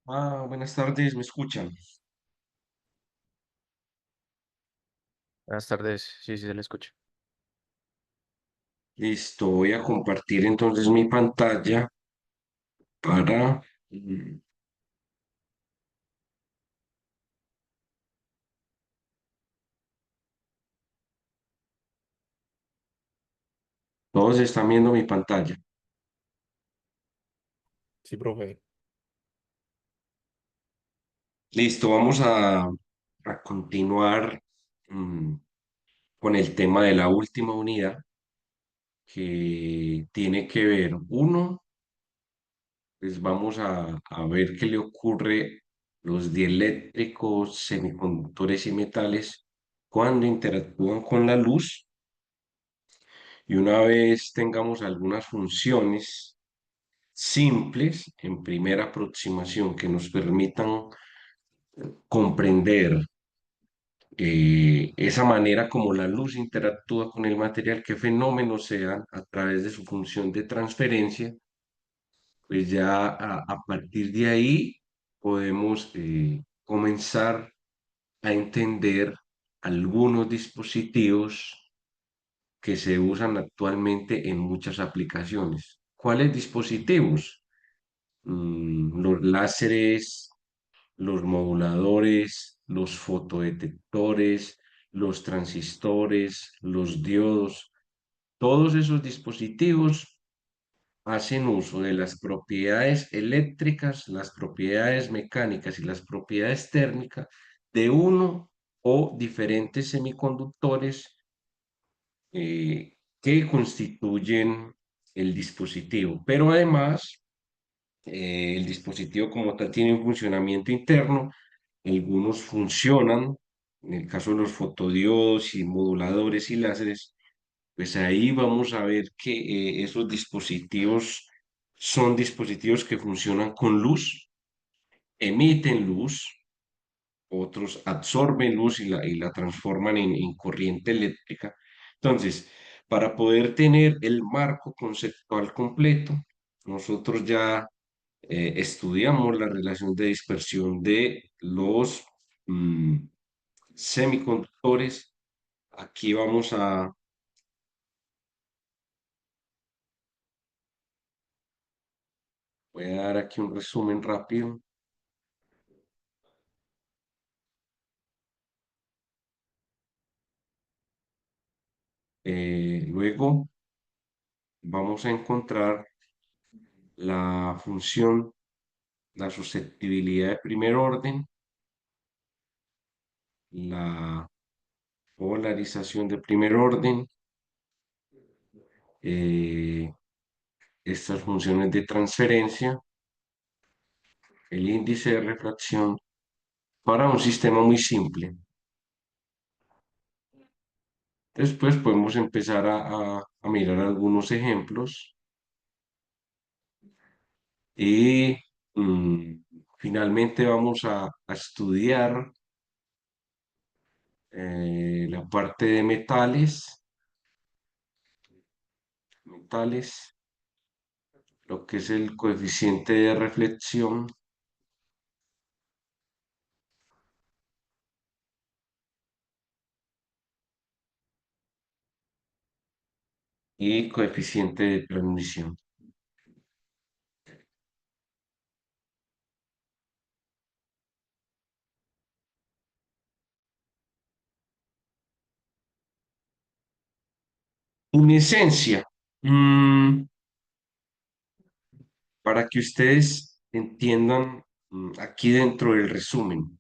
Buenas tardes, ¿me escuchan? Buenas tardes, sí, sí se le escucha. Listo, voy a compartir entonces mi pantalla para... Todos están viendo mi pantalla. Sí, profe. Listo, vamos a continuar mm, con el tema de la última unidad que tiene que ver, uno, pues vamos a ver qué le ocurre los dieléctricos, semiconductores y metales cuando interactúan con la luz. Y una vez tengamos algunas funciones simples en primera aproximación que nos permitan comprender esa manera como la luz interactúa con el material, qué fenómenos se dan a través de su función de transferencia, pues ya a partir de ahí podemos comenzar a entender algunos dispositivos que se usan actualmente en muchas aplicaciones. ¿Cuáles dispositivos? Los láseres, los moduladores, los fotodetectores, los transistores, los diodos, todos esos dispositivos hacen uso de las propiedades eléctricas, las propiedades mecánicas y las propiedades térmicas de uno o diferentes semiconductores que constituyen el dispositivo. Pero además, el dispositivo como tal tiene un funcionamiento interno. Algunos funcionan, en el caso de los fotodiodos y moduladores y láseres, pues ahí vamos a ver que esos dispositivos son dispositivos que funcionan con luz, emiten luz, otros absorben luz y la transforman en corriente eléctrica. Entonces, para poder tener el marco conceptual completo, nosotros ya estudiamos la relación de dispersión de los mm, semiconductores. Aquí voy a dar aquí un resumen rápido. Luego vamos a encontrar la función, la susceptibilidad de primer orden, la polarización de primer orden, eh, estas funciones de transferencia, el índice de refracción para un sistema muy simple. Después podemos empezar a mirar algunos ejemplos y mm, finalmente vamos a estudiar la parte de metales, lo que es el coeficiente de reflexión y coeficiente de transmisión. En esencia, mm, para que ustedes entiendan aquí dentro del resumen,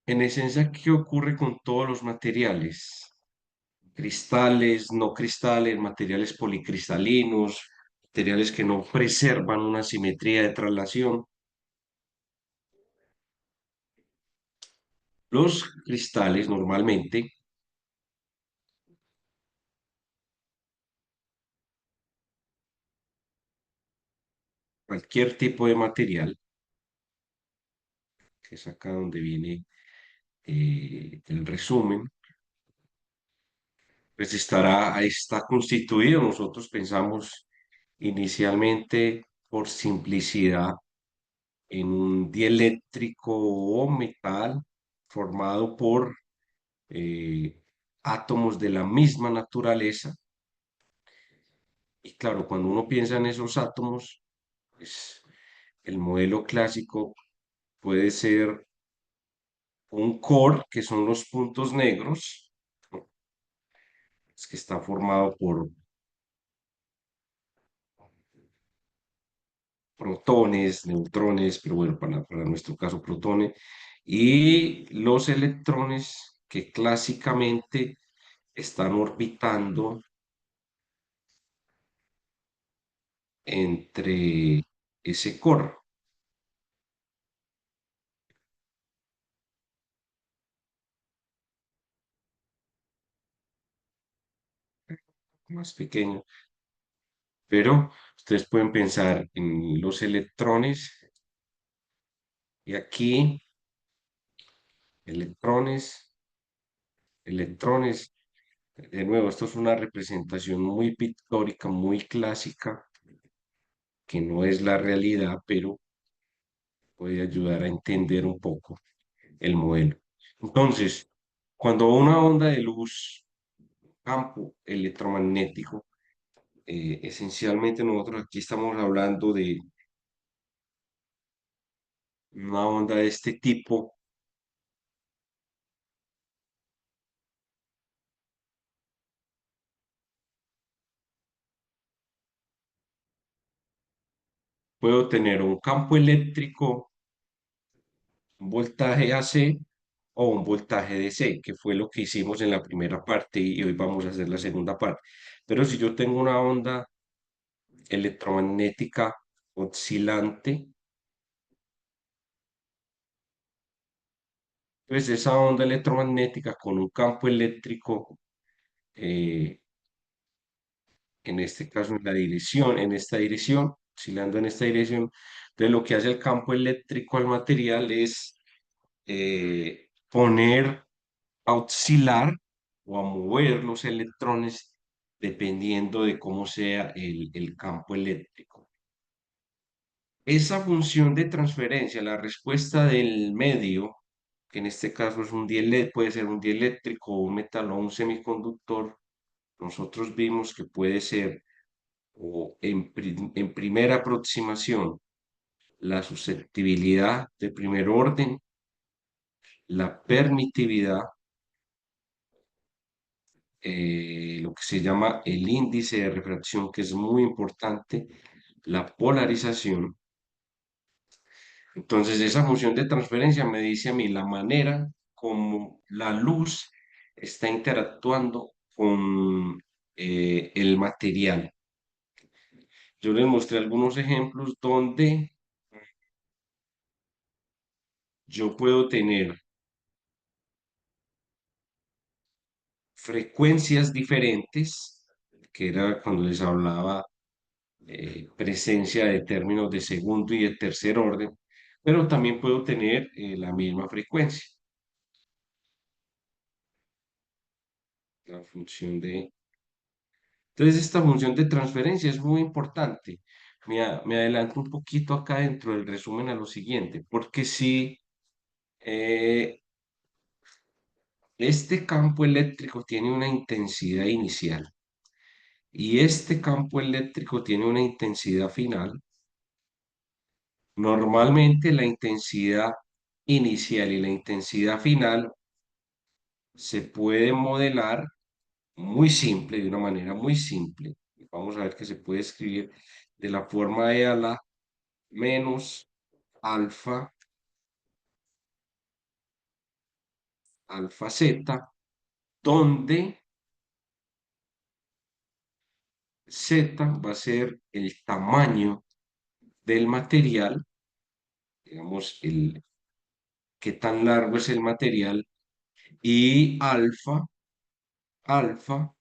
en esencia, ¿qué ocurre con todos los materiales? Cristales, no cristales, materiales policristalinos, materiales que no preservan una simetría de traslación. Los cristales normalmente, cualquier tipo de material, que es acá donde viene el resumen, pues está constituido. Nosotros pensamos inicialmente por simplicidad en un dieléctrico o metal formado por átomos de la misma naturaleza. Y claro, cuando uno piensa en esos átomos, pues el modelo clásico puede ser un core, que son los puntos negros, ¿no? Es que está formado por protones, neutrones, pero bueno, para nuestro caso protones, y los electrones que clásicamente están orbitando entre ese core. Más pequeño. Pero ustedes pueden pensar en los electrones y aquí electrones, electrones. De nuevo, esto es una representación muy pictórica, muy clásica, que no es la realidad, pero puede ayudar a entender un poco el modelo. Entonces, cuando una onda de luz, campo electromagnético, esencialmente nosotros aquí estamos hablando de una onda de este tipo, puedo tener un campo eléctrico, un voltaje AC o un voltaje DC, que fue lo que hicimos en la primera parte y hoy vamos a hacer la segunda parte. Pero si yo tengo una onda electromagnética oscilante, pues esa onda electromagnética con un campo eléctrico, eh, en este caso en la dirección, en esta dirección, oscilando en esta dirección, entonces lo que hace el campo eléctrico al material es poner a oscilar o a mover los electrones dependiendo de cómo sea el campo eléctrico. Esa función de transferencia, la respuesta del medio, que en este caso es un dieléctrico, puede ser un dieléctrico, un metal o un semiconductor, nosotros vimos que puede ser o en primera aproximación la susceptibilidad de primer orden, la permitividad, lo que se llama el índice de refracción, que es muy importante, la polarización. Entonces, esa función de transferencia me dice a mí la manera como la luz está interactuando con el material. Yo les mostré algunos ejemplos donde yo puedo tener frecuencias diferentes, que era cuando les hablaba presencia de términos de segundo y de tercer orden, pero también puedo tener la misma frecuencia. La función de... Entonces, esta función de transferencia es muy importante. Me adelanto un poquito acá dentro del resumen a lo siguiente, porque si eh, este campo eléctrico tiene una intensidad inicial y este campo eléctrico tiene una intensidad final, normalmente la intensidad inicial y la intensidad final se puede modelar muy simple, de una manera muy simple. Vamos a ver que se puede escribir de la forma E a la menos alfa, alfa z, donde z va a ser el tamaño del material, digamos, qué tan largo es el material, y alfa, alfa,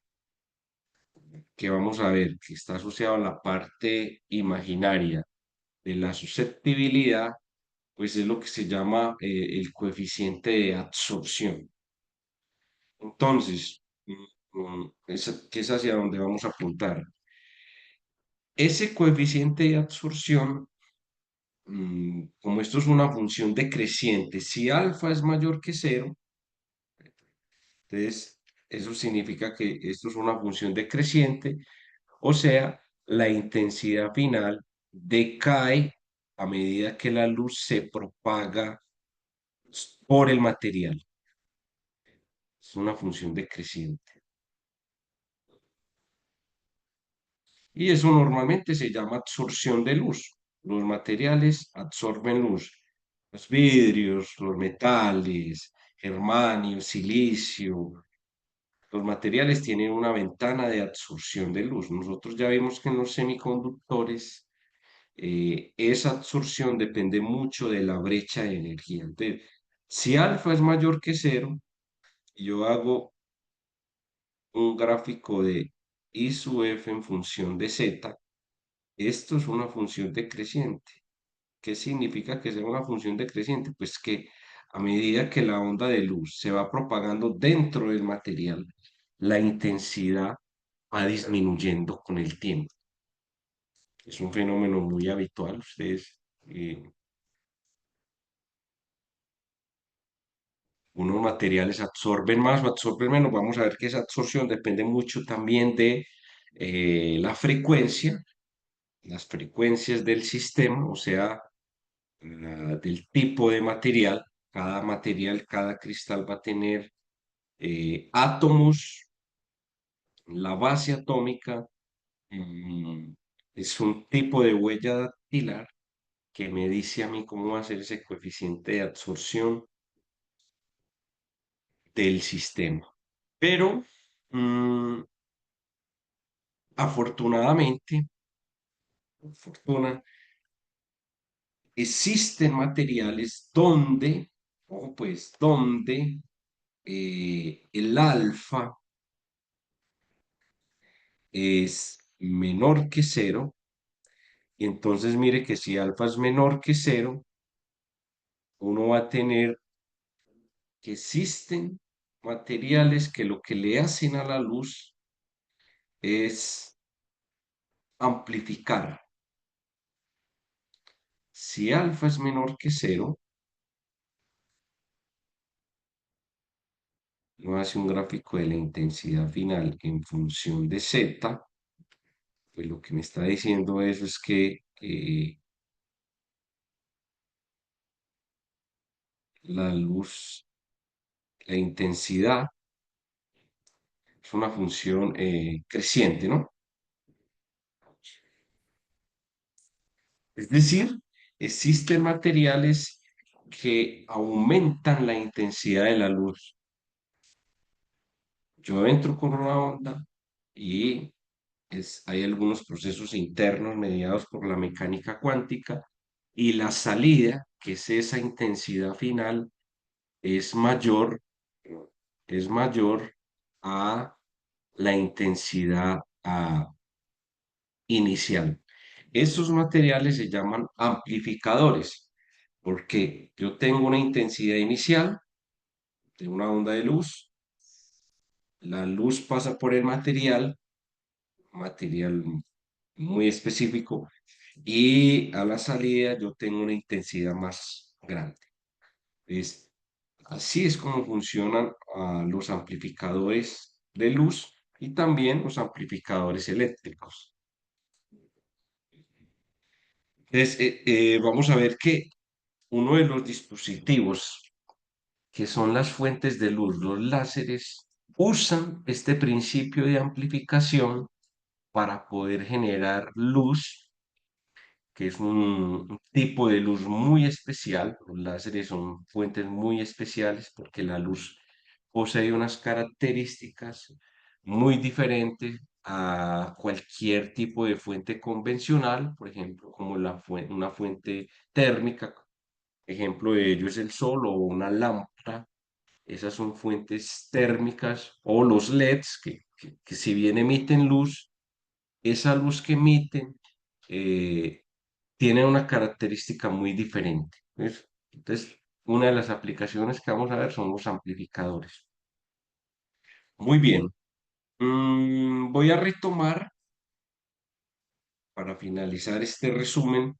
que vamos a ver que está asociado a la parte imaginaria de la susceptibilidad, pues es lo que se llama el coeficiente de absorción. Entonces, que es hacia donde vamos a apuntar. Ese coeficiente de absorción, como esto es una función decreciente, si alfa es mayor que cero, entonces eso significa que esto es una función decreciente, o sea, la intensidad final decae a medida que la luz se propaga por el material. Es una función decreciente. Y eso normalmente se llama absorción de luz. Los materiales absorben luz. Los vidrios, los metales, germanio, silicio, los materiales tienen una ventana de absorción de luz. Nosotros ya vimos que en los semiconductores esa absorción depende mucho de la brecha de energía. Entonces, si alfa es mayor que cero, yo hago un gráfico de I sub f en función de z. Esto es una función decreciente. ¿Qué significa que sea una función decreciente? Pues que a medida que la onda de luz se va propagando dentro del material, la intensidad va disminuyendo con el tiempo. Es un fenómeno muy habitual. Ustedes, eh, unos materiales absorben más o absorben menos. Vamos a ver que esa absorción depende mucho también de la frecuencia, las frecuencias del sistema, o sea, del tipo de material. Cada material, cada cristal va a tener átomos, la base atómica mm, es un tipo de huella dactilar que me dice a mí cómo va a ser ese coeficiente de absorción del sistema. Pero mm, afortunadamente, por fortuna, existen materiales donde, o pues, donde el alfa es menor que cero. Y entonces mire que si alfa es menor que cero, uno va a tener que existen materiales que lo que le hacen a la luz es amplificar. Si alfa es menor que cero, uno hace un gráfico de la intensidad final en función de z, pues lo que me está diciendo eso es que la luz, la intensidad es una función creciente, ¿no? Es decir, existen materiales que aumentan la intensidad de la luz. Yo entro con una onda y hay algunos procesos internos mediados por la mecánica cuántica y la salida, que es esa intensidad final, es mayor, es mayor a la intensidad inicial. Estos materiales se llaman amplificadores porque yo tengo una intensidad inicial de una onda de luz, la luz pasa por el material muy específico, y a la salida yo tengo una intensidad más grande. Es, así es como funcionan los amplificadores de luz y también los amplificadores eléctricos. Entonces, vamos a ver que uno de los dispositivos que son las fuentes de luz, los láseres, usan este principio de amplificación para poder generar luz, que es un tipo de luz muy especial. Los láseres son fuentes muy especiales porque la luz posee unas características muy diferentes a cualquier tipo de fuente convencional, por ejemplo, como una fuente térmica. Ejemplo de ello es el sol o una lámpara. Esas son fuentes térmicas o los LEDs que si bien emiten luz, esa luz que emiten eh, tiene una característica muy diferente. ¿Ves? Entonces, una de las aplicaciones que vamos a ver son los amplificadores. Muy bien. Voy a retomar para finalizar este resumen.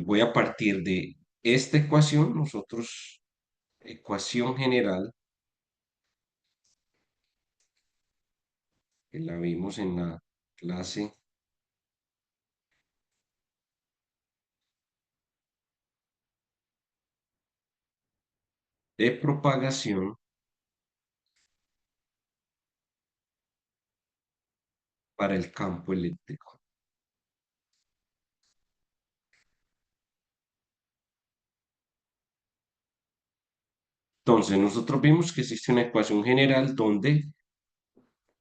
Voy a partir de esta ecuación, nosotros, ecuación general, que la vimos en la clase de propagación para el campo eléctrico. Entonces, nosotros vimos que existe una ecuación general donde,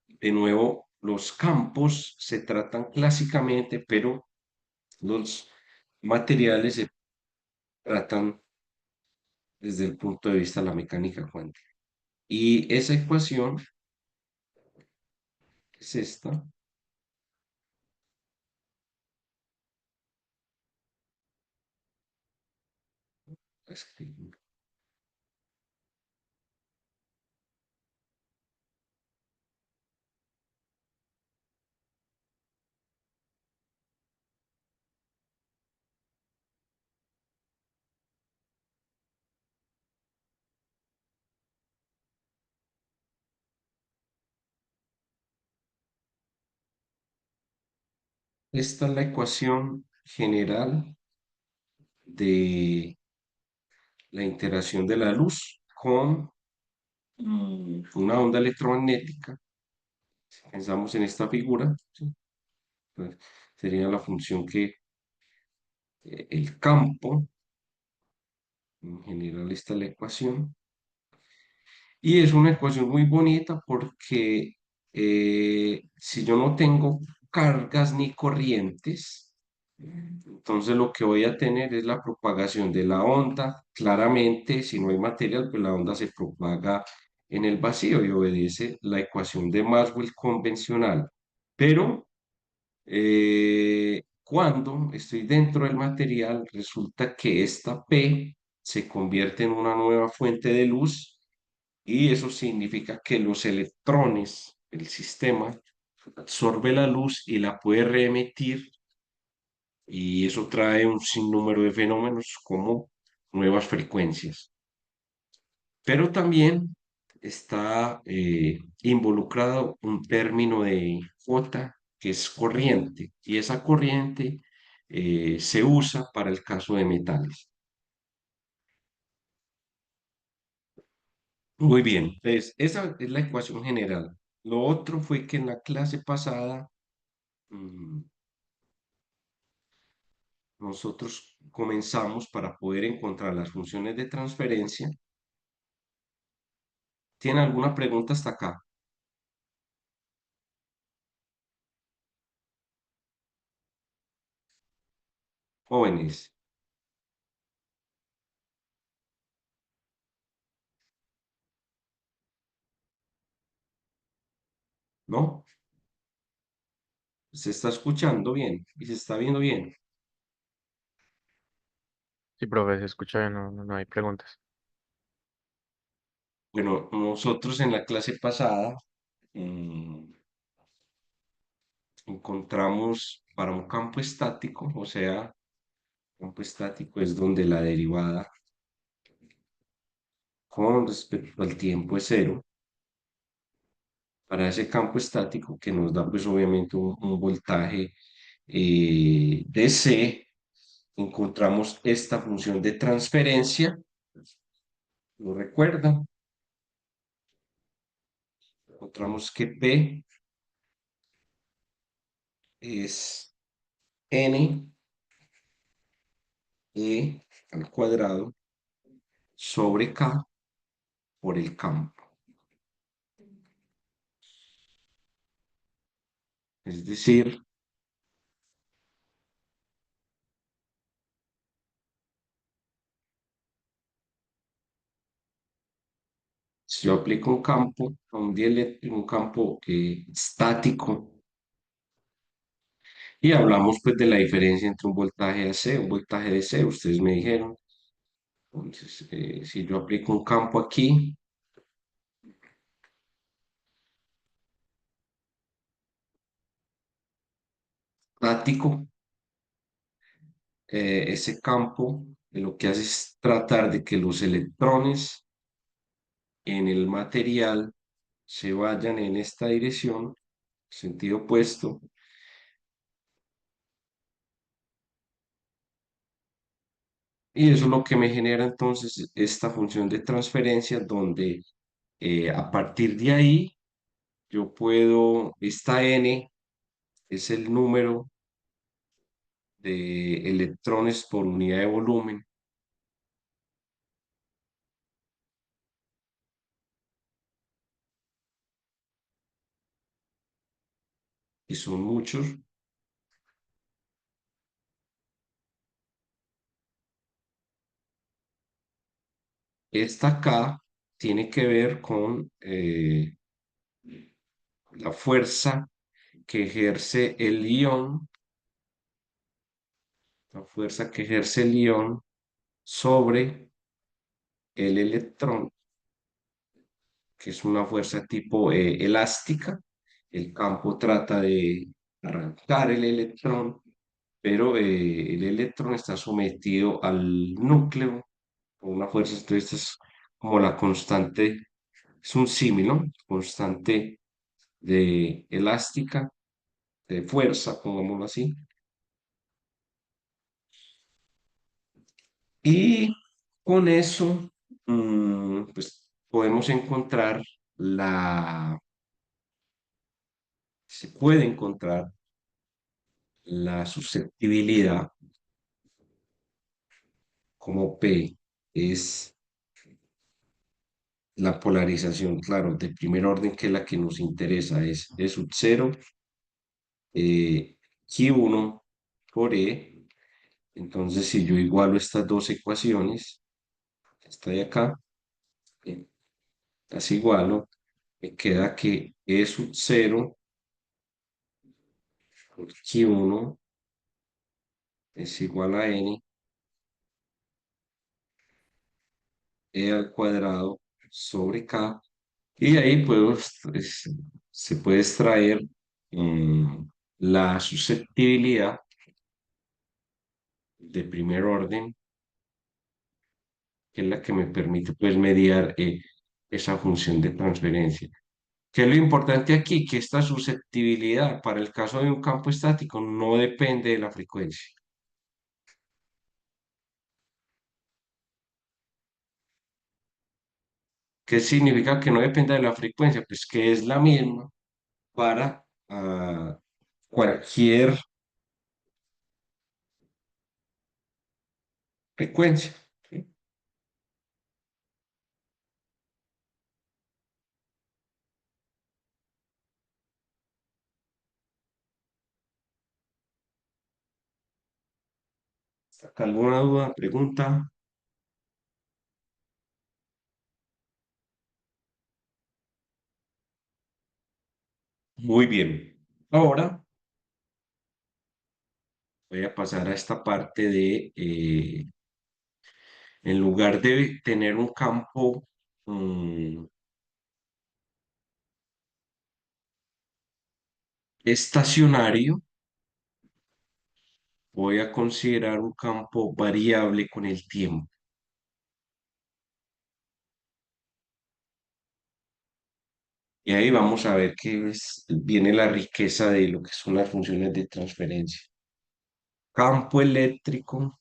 de nuevo, los campos se tratan clásicamente, pero los materiales se tratan desde el punto de vista de la mecánica cuántica. Y esa ecuación es esta. Esta es la ecuación general de la interacción de la luz con una onda electromagnética. Si pensamos en esta figura, ¿sí? Pues, sería la función que el campo, en general esta es la ecuación, y es una ecuación muy bonita porque si yo no tengo cargas ni corrientes, entonces lo que voy a tener es la propagación de la onda. Claramente, si no hay material, pues la onda se propaga en el vacío y obedece la ecuación de Maxwell convencional. Pero cuando estoy dentro del material, resulta que esta P se convierte en una nueva fuente de luz y eso significa que los electrones, el sistema, absorbe la luz y la puede reemitir y eso trae un sinnúmero de fenómenos como nuevas frecuencias. Pero también está involucrado un término de J que es corriente y esa corriente se usa para el caso de metales. Muy bien, entonces esa es la ecuación general. Lo otro fue que en la clase pasada mm, nosotros comenzamos para poder encontrar las funciones de transferencia. ¿Tiene alguna pregunta hasta acá? Jóvenes, ¿no? Se está escuchando bien y se está viendo bien. Sí, profe, se escucha bien, no hay preguntas. Bueno, nosotros en la clase pasada mm, encontramos para un campo estático, o sea, campo estático es donde la derivada con respecto al tiempo es cero. Para ese campo estático que nos da pues obviamente un voltaje DC, encontramos esta función de transferencia, ¿lo recuerdan? Encontramos que P es N E al cuadrado sobre K por el campo. Es decir, si yo aplico un campo, un campo estático, Y hablamos pues de la diferencia entre un voltaje AC y un voltaje DC, ustedes me dijeron. Entonces, si yo aplico un campo aquí, estático, ese campo lo que hace es tratar de que los electrones en el material se vayan en esta dirección, sentido opuesto, y eso es lo que me genera entonces esta función de transferencia donde a partir de ahí yo puedo, esta n es el número de electrones por unidad de volumen, y son muchos. Esta K tiene que ver con la fuerza que ejerce el ion, la fuerza que ejerce el ion sobre el electrón, que es una fuerza tipo elástica. El campo trata de arrancar el electrón, pero el electrón está sometido al núcleo por una fuerza, entonces esta es como la constante, es un símil, ¿no? Constante de elástica, de fuerza, pongámoslo así. Y con eso, pues podemos encontrar se puede encontrar la susceptibilidad como P es la polarización, claro, de primer orden, que es la que nos interesa, es E sub 0, Q1 por E. Entonces, si yo igualo estas dos ecuaciones, esta de acá, eh, las igualo, me queda que E sub 0 por Q1 es igual a N, E al cuadrado sobre K. Y de ahí se puede extraer mm, la susceptibilidad de primer orden, que es la que me permite pues mediar esa función de transferencia. ¿Qué es lo importante aquí? Que esta susceptibilidad para el caso de un campo estático no depende de la frecuencia. ¿Qué significa que no dependa de la frecuencia? Pues que es la misma para cualquier frecuencia. ¿Sí? ¿Alguna duda, pregunta? Muy bien. Ahora voy a pasar a esta parte de, en lugar de tener un campo mm, estacionario, voy a considerar un campo variable con el tiempo. Y ahí vamos a ver viene la riqueza de lo que son las funciones de transferencia. Campo eléctrico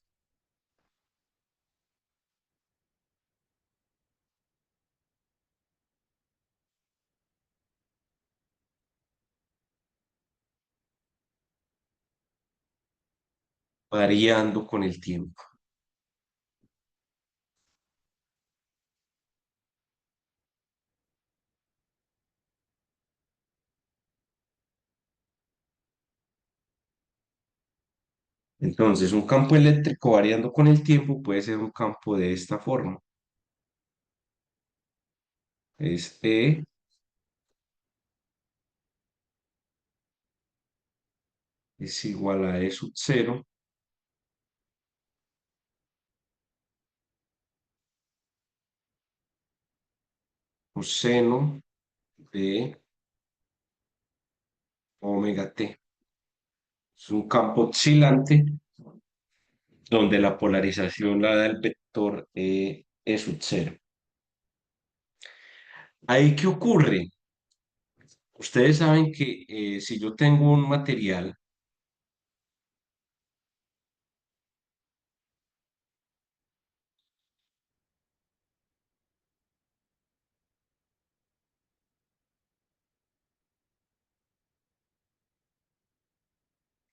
variando con el tiempo. Entonces, un campo eléctrico variando con el tiempo puede ser un campo de esta forma. Es E, es igual a E sub cero coseno de omega t. Es un campo oscilante donde la polarización la da el vector E sub cero. ¿Ahí qué ocurre? Ustedes saben que si yo tengo un material,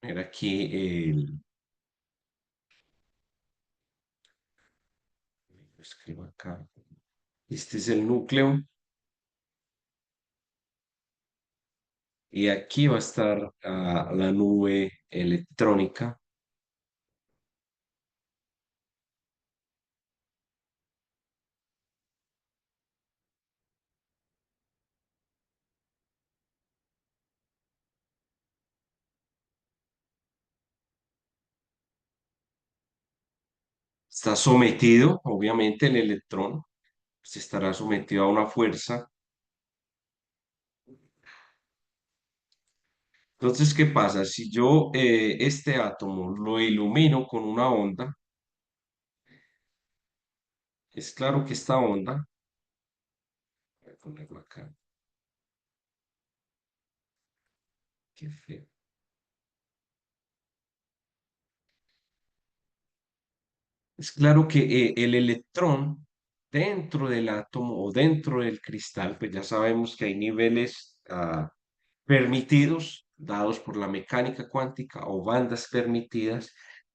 mira aquí, escribo acá, este es el núcleo y aquí va a estar la nube electrónica. Está sometido, obviamente, el electrón, se estará sometido a una fuerza. Entonces, ¿qué pasa? Si yo este átomo lo ilumino con una onda, es claro que esta onda, voy a ponerlo acá, qué feo. Es claro que el electrón dentro del átomo o dentro del cristal, pues ya sabemos que hay niveles permitidos dados por la mecánica cuántica o bandas permitidas,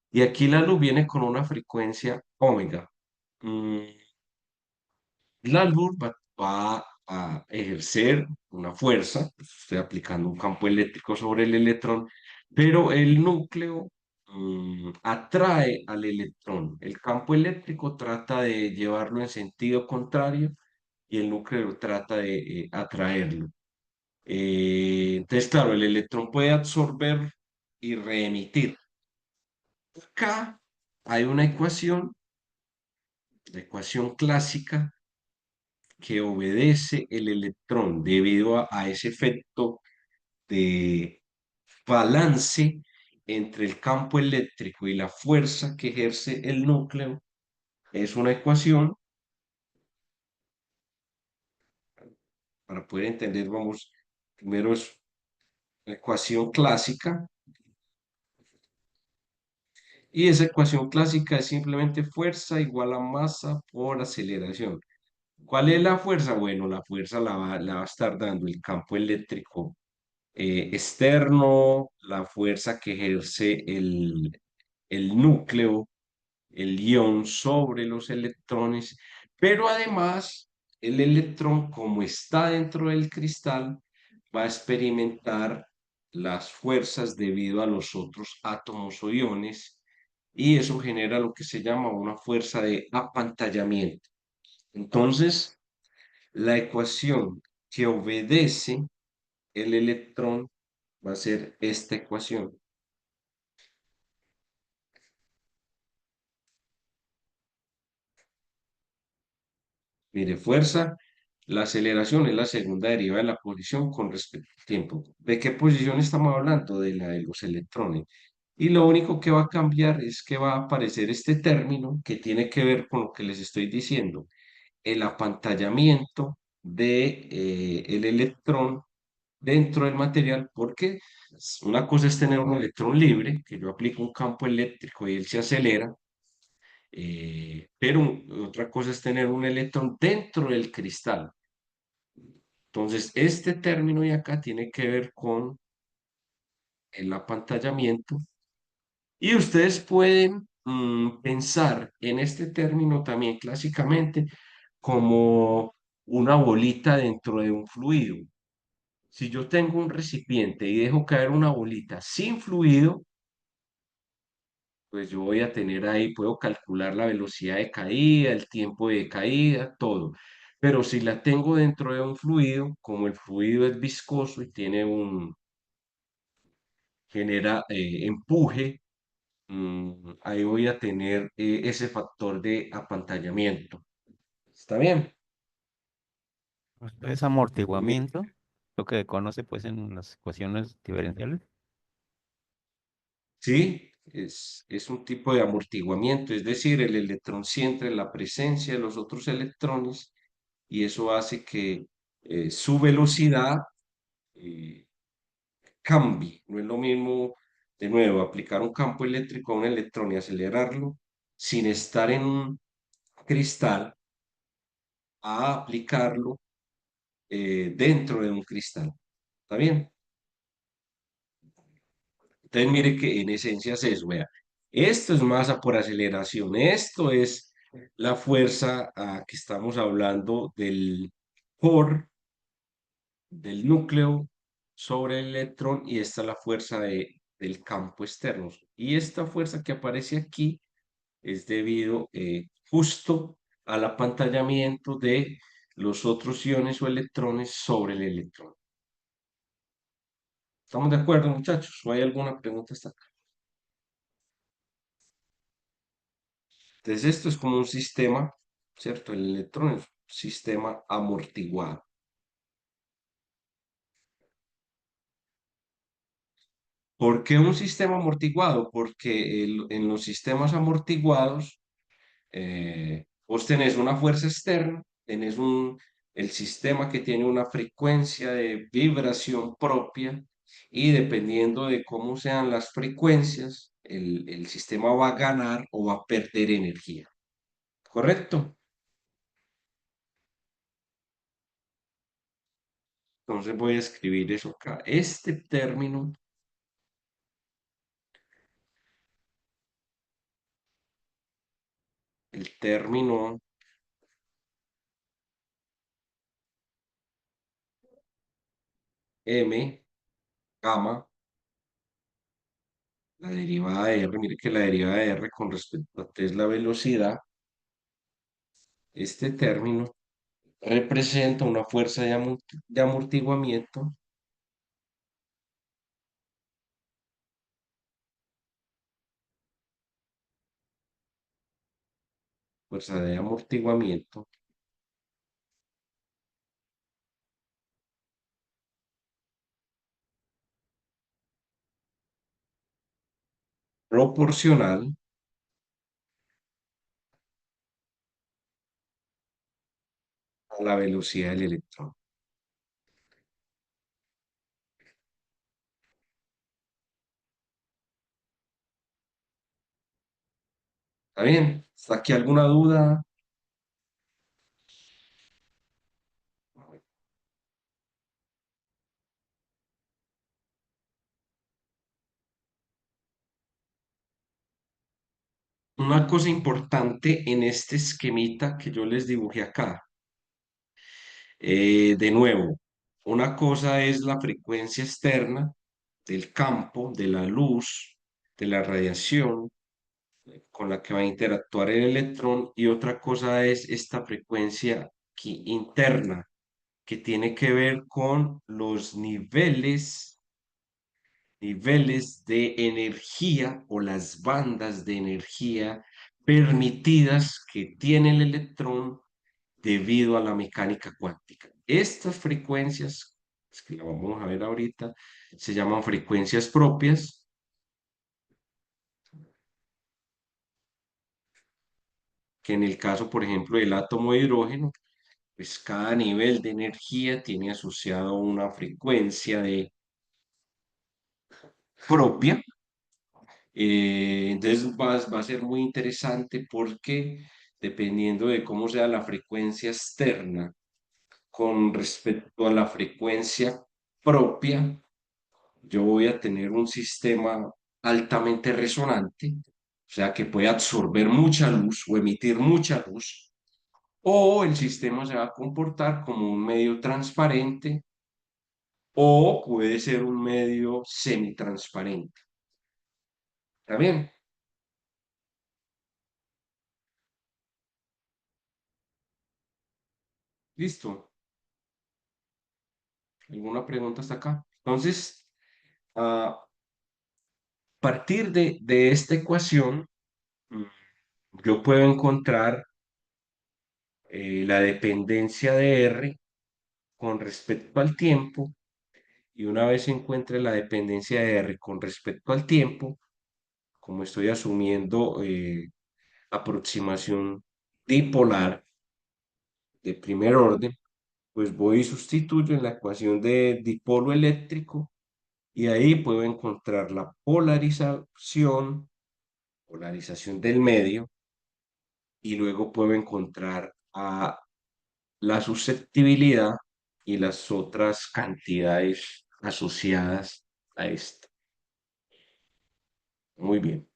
y aquí la luz viene con una frecuencia omega. Mm, La luz va a ejercer una fuerza, pues, estoy aplicando un campo eléctrico sobre el electrón, pero el núcleo atrae al electrón. El campo eléctrico trata de llevarlo en sentido contrario y el núcleo trata de atraerlo. Entonces, claro, el electrón puede absorber y reemitir. Acá hay una ecuación, la ecuación clásica que obedece el electrón debido a ese efecto de balance entre el campo eléctrico y la fuerza que ejerce el núcleo. Es una ecuación, para poder entender, vamos, primero es la ecuación clásica, y esa ecuación clásica es simplemente fuerza igual a masa por aceleración. ¿Cuál es la fuerza? Bueno, la fuerza la va a estar dando el campo eléctrico externo, la fuerza que ejerce el núcleo, el ion sobre los electrones, pero además el electrón, como está dentro del cristal, va a experimentar las fuerzas debido a los otros átomos o iones, y eso genera lo que se llama una fuerza de apantallamiento. Entonces, la ecuación que obedece el electrón va a ser esta ecuación. Mire, fuerza, la aceleración es la segunda derivada de la posición con respecto al tiempo. ¿De qué posición estamos hablando? De la de los electrones. Y lo único que va a cambiar es que va a aparecer este término que tiene que ver con lo que les estoy diciendo, el apantallamiento de, el electrón dentro del material, porque una cosa es tener un electrón libre, que yo aplico un campo eléctrico y él se acelera, pero otra cosa es tener un electrón dentro del cristal. Entonces, este término de acá tiene que ver con el apantallamiento, y ustedes pueden pensar en este término también clásicamente como una bolita dentro de un fluido. Si yo tengo un recipiente y dejo caer una bolita sin fluido, pues yo voy a tener ahí, puedo calcular la velocidad de caída, el tiempo de caída, todo. Pero si la tengo dentro de un fluido, como el fluido es viscoso y tiene genera empuje, ahí voy a tener ese factor de apantallamiento. ¿Está bien? Esto es Pues mire, amortiguamiento, lo que conoce pues en las ecuaciones diferenciales. sí, es un tipo de amortiguamiento, es decir, el electrón siente la presencia de los otros electrones y eso hace que su velocidad eh, cambie. No es lo mismo, de nuevo, aplicar un campo eléctrico a un electrón y acelerarlo sin estar en un cristal a aplicarlo dentro de un cristal. ¿Está bien? Entonces, mire que en esencia es eso, vea. Esto es masa por aceleración. Esto es la fuerza que estamos hablando del core, del núcleo sobre el electrón y esta es la fuerza del campo externo. Y esta fuerza que aparece aquí es debido justo al apantallamiento de los otros iones o electrones sobre el electrón. ¿Estamos de acuerdo, muchachos? ¿O hay alguna pregunta hasta acá? Entonces, esto es como un sistema, ¿cierto? El electrón es un sistema amortiguado. ¿Por qué un sistema amortiguado? Porque en los sistemas amortiguados, vos tenés una fuerza externa, tenés el sistema que tiene una frecuencia de vibración propia y dependiendo de cómo sean las frecuencias, el sistema va a ganar o va a perder energía. ¿Correcto? Entonces voy a escribir eso acá. Este término, el término M, gamma, la derivada de R, mire que la derivada de R con respecto a T es la velocidad. Este término representa una fuerza de amortiguamiento, fuerza de amortiguamiento proporcional a la velocidad del electrón. ¿Está bien? ¿Está aquí alguna duda? Una cosa importante en este esquemita que yo les dibujé acá. De nuevo, una cosa es la frecuencia externa del campo, de la luz, de la radiación con la que va a interactuar el electrón y otra cosa es esta frecuencia interna que tiene que ver con los niveles de energía o las bandas de energía permitidas que tiene el electrón debido a la mecánica cuántica. Estas frecuencias, es que la vamos a ver ahorita, se llaman frecuencias propias, que en el caso, por ejemplo, del átomo de hidrógeno, pues cada nivel de energía tiene asociado una frecuencia propia. Entonces va a ser muy interesante porque dependiendo de cómo sea la frecuencia externa con respecto a la frecuencia propia, yo voy a tener un sistema altamente resonante, o sea, que puede absorber mucha luz o emitir mucha luz, o el sistema se va a comportar como un medio transparente o puede ser un medio semitransparente. ¿Está bien? Listo. ¿Alguna pregunta hasta acá? Entonces, ah, partir de esta ecuación, mm, yo puedo encontrar la dependencia de R con respecto al tiempo, y una vez encuentre la dependencia de R con respecto al tiempo, como estoy asumiendo aproximación dipolar de primer orden, pues voy y sustituyo en la ecuación de dipolo eléctrico, y ahí puedo encontrar la polarización del medio, y luego puedo encontrar la susceptibilidad y las otras cantidades asociadas a esto. Muy bien.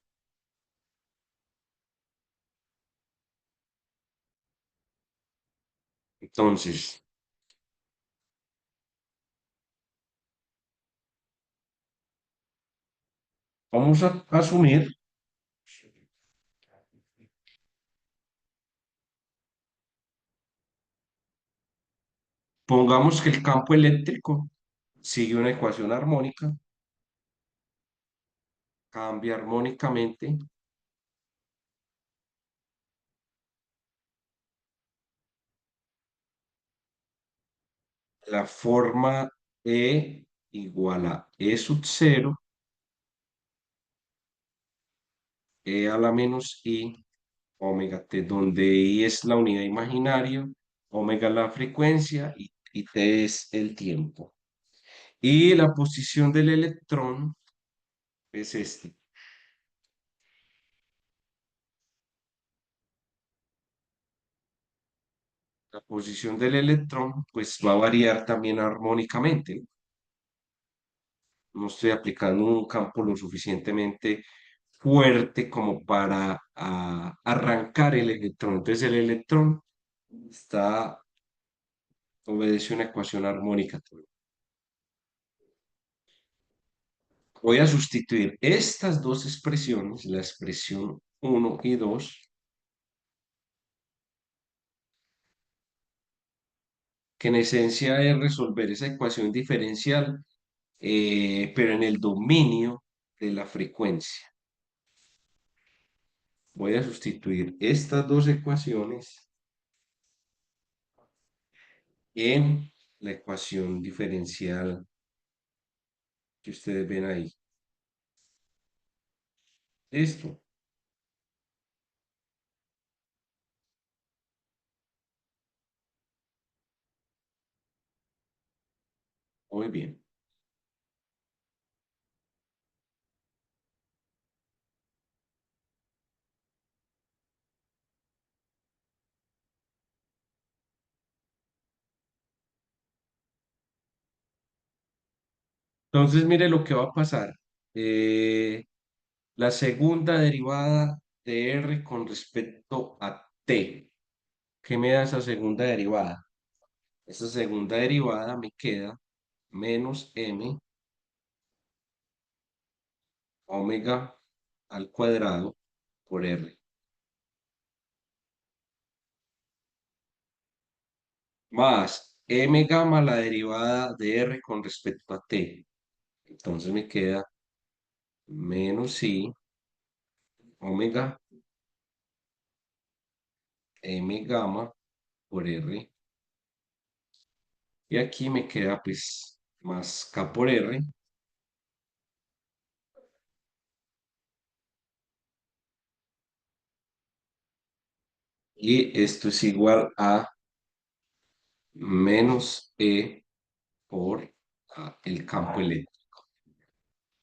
Entonces, vamos a asumir, pongamos que el campo eléctrico sigue una ecuación armónica, cambia armónicamente. La forma E igual a E sub 0, E a la menos I, omega t, donde I es la unidad imaginaria, omega la frecuencia y t es el tiempo. Y la posición del electrón es este. La posición del electrón pues va a variar también armónicamente. No estoy aplicando un campo lo suficientemente fuerte como para arrancar el electrón. Entonces el electrón obedece una ecuación armónica. Voy a sustituir estas dos expresiones, la expresión uno y 2, que en esencia es resolver esa ecuación diferencial, pero en el dominio de la frecuencia. Voy a sustituir estas dos ecuaciones en la ecuación diferencial que ustedes ven ahí. Listo. Muy bien. Entonces, mire lo que va a pasar. Eh, la segunda derivada de R con respecto a t. ¿Qué me da esa segunda derivada? Esa segunda derivada me queda menos m omega al cuadrado por R, más m gamma la derivada de R con respecto a t. Entonces me queda menos i omega m gamma por R. Y aquí me queda pues más k por R. Y esto es igual a menos E por el campo eléctrico.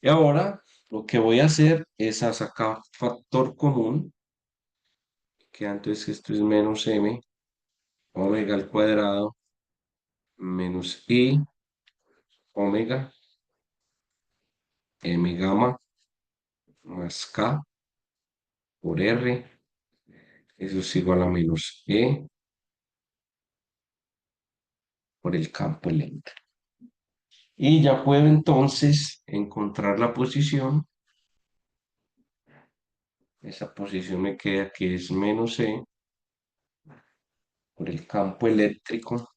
Y ahora lo que voy a hacer es a sacar factor común, que antes esto es menos m omega al cuadrado menos i omega m gamma más k por r. Eso es igual a menos e por el campo eléctrico. Y ya puedo entonces encontrar la posición. Esa posición me queda que es menos e por el campo eléctrico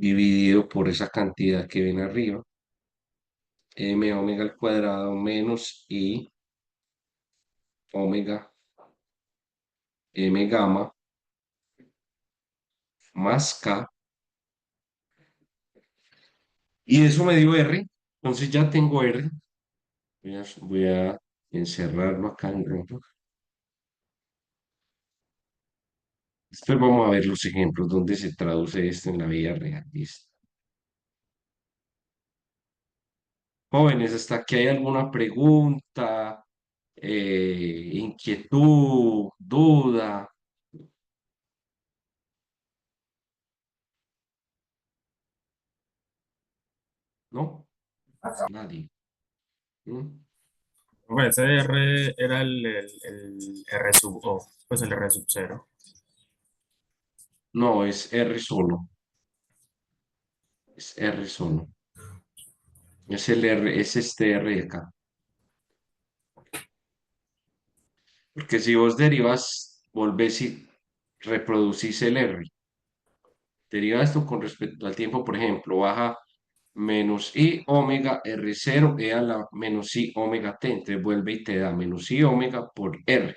dividido por esa cantidad que ven arriba, m omega al cuadrado menos i omega m gamma más k, y eso me dio r, entonces ya tengo r, voy a encerrarlo acá en rojo. Después vamos a ver los ejemplos donde se traduce esto en la vida real. Listo. Jóvenes, ¿hasta aquí hay alguna pregunta, inquietud, duda? ¿No? Nadie. ¿Mm? Bueno, ese R era el R sub O, pues el R sub cero. No, es R solo. Es R solo. Es el R, es este R de acá. Porque si vos derivas, volvés y reproducís el R. Deriva esto con respecto al tiempo, por ejemplo, baja menos i omega r cero e a la menos i omega t. Entonces vuelve y te da menos i omega por r,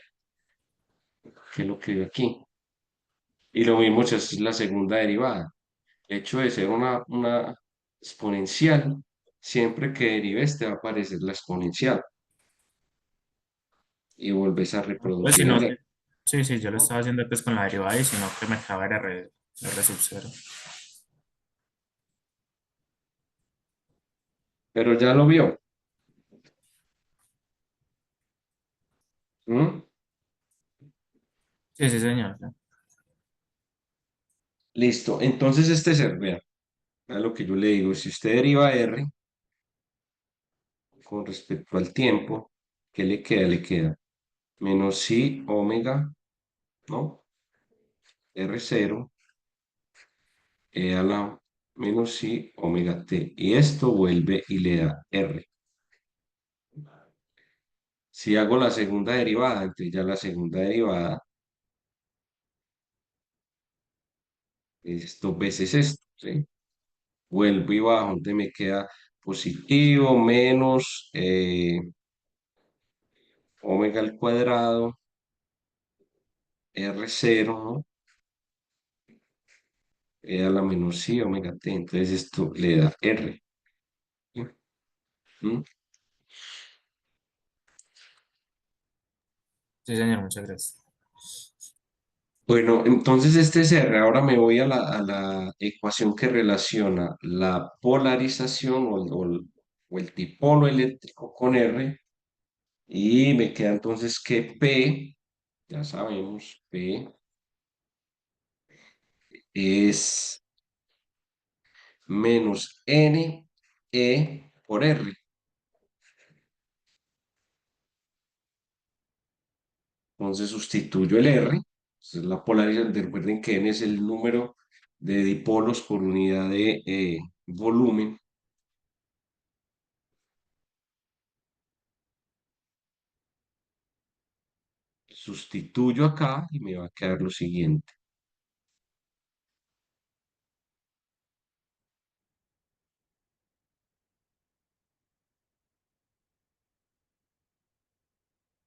que es lo que veo aquí. Y lo mismo si es la segunda derivada. El hecho de ser una exponencial, siempre que derives te va a aparecer la exponencial y vuelves a Pues si reproducir no, el r, sí, sí, yo lo ¿no? estaba haciendo pues con la derivada y si no que me acaba R sub cero. Pero ya lo vio. ¿Mm? Sí, sí, señor. Listo. Entonces este es el, vea, vea lo que yo le digo. Si usted deriva r con respecto al tiempo, ¿qué le queda? Le queda menos i omega, ¿no? R cero a la menos i omega t. Y esto vuelve y le da r. Si hago la segunda derivada, entonces ya la segunda derivada es dos veces esto, ¿sí? Vuelvo y bajo, entonces me queda positivo menos omega al cuadrado, r cero, ¿no? A la menos i omega t. Entonces esto le da r. ¿Sí? ¿Mm? Sí, señor, muchas gracias. Bueno, entonces este es R. Ahora me voy a la ecuación que relaciona la polarización o el dipolo eléctrico con R. Y me queda entonces que P, ya sabemos, P es menos N E por R. Entonces sustituyo el R. Entonces la polarización, recuerden que N es el número de dipolos por unidad de volumen. Sustituyo acá y me va a quedar lo siguiente.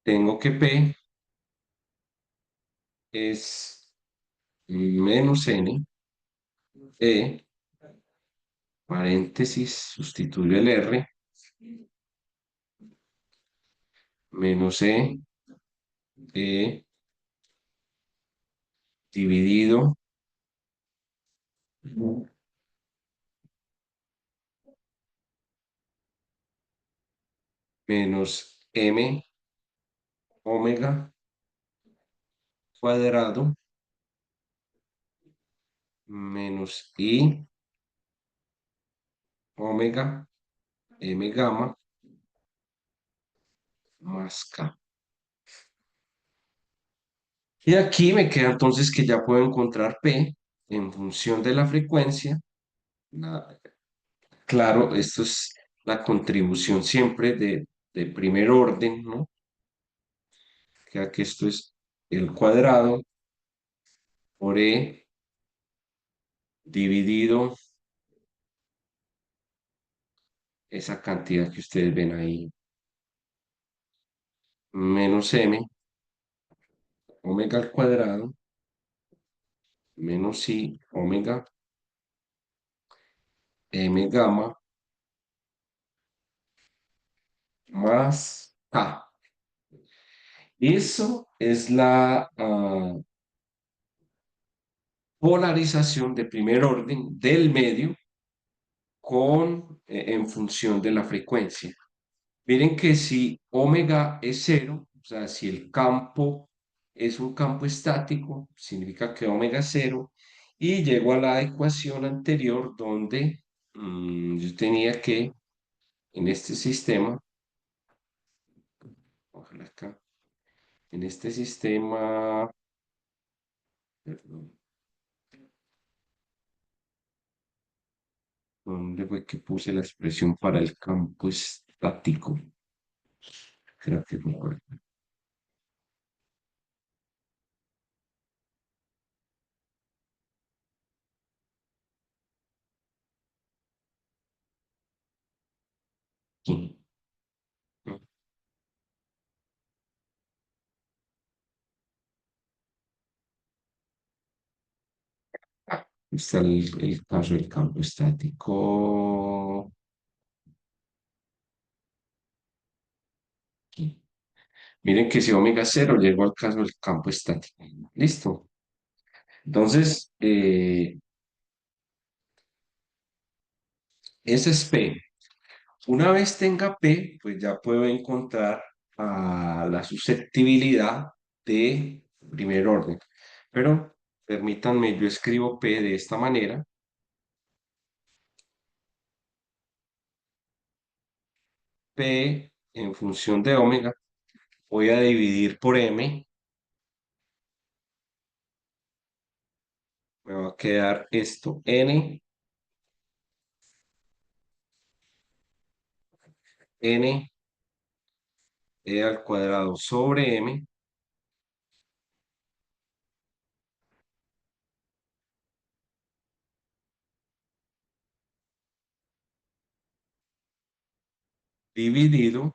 Tengo que P es menos N, E, paréntesis, sustituyo el R, menos E dividido menos M omega cuadrado menos I omega M gamma más K. Y aquí me queda entonces que ya puedo encontrar P en función de la frecuencia. Claro, esto es la contribución siempre de primer orden, ¿no? Ya que esto es el cuadrado por E dividido esa cantidad que ustedes ven ahí, menos m, omega al cuadrado, menos i, omega, m gamma, más k. Eso es la polarización de primer orden del medio en función de la frecuencia. Miren que si omega es cero, o sea, si el campo es un campo estático, significa que omega es cero, y llego a la ecuación anterior donde yo tenía que, en este sistema, ojalá acá, en este sistema, perdón, ¿dónde fue que puse la expresión para el campo estático? Creo que fue por aquí. Está el caso del campo estático. Aquí. Miren que si omega cero llegó al caso del campo estático. Listo. Entonces, ese es P. Una vez tenga P, pues ya puedo encontrar la susceptibilidad de primer orden. Pero permítanme, yo escribo P de esta manera. P en función de omega. Voy a dividir por M. Me va a quedar esto. N e al cuadrado sobre M dividido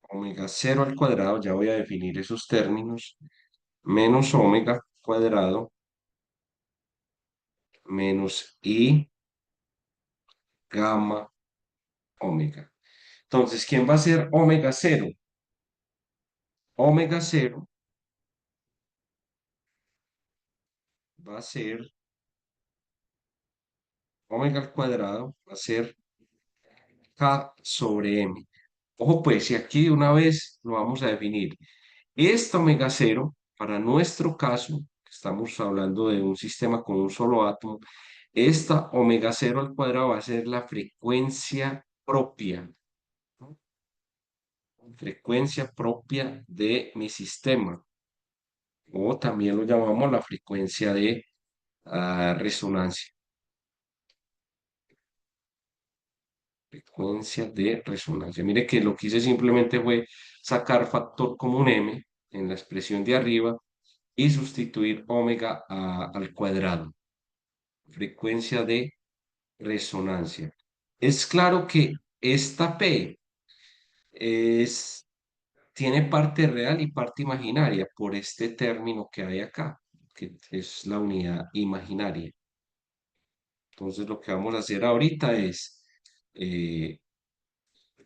omega cero al cuadrado, ya voy a definir esos términos, menos omega cuadrado menos i gamma omega. Entonces, ¿quién va a ser omega cero? Omega cero va a ser omega al cuadrado, va a ser k sobre m. Ojo pues, si aquí de una vez lo vamos a definir. Esta omega cero, para nuestro caso, estamos hablando de un sistema con un solo átomo, esta omega cero al cuadrado va a ser la frecuencia propia, ¿no? Frecuencia propia de mi sistema, o también lo llamamos la frecuencia de resonancia. Frecuencia de resonancia. Mire que lo que hice simplemente fue sacar factor común m en la expresión de arriba y sustituir omega al cuadrado. Frecuencia de resonancia. Es claro que esta P tiene parte real y parte imaginaria por este término que hay acá, que es la unidad imaginaria. Entonces lo que vamos a hacer ahorita es, eh,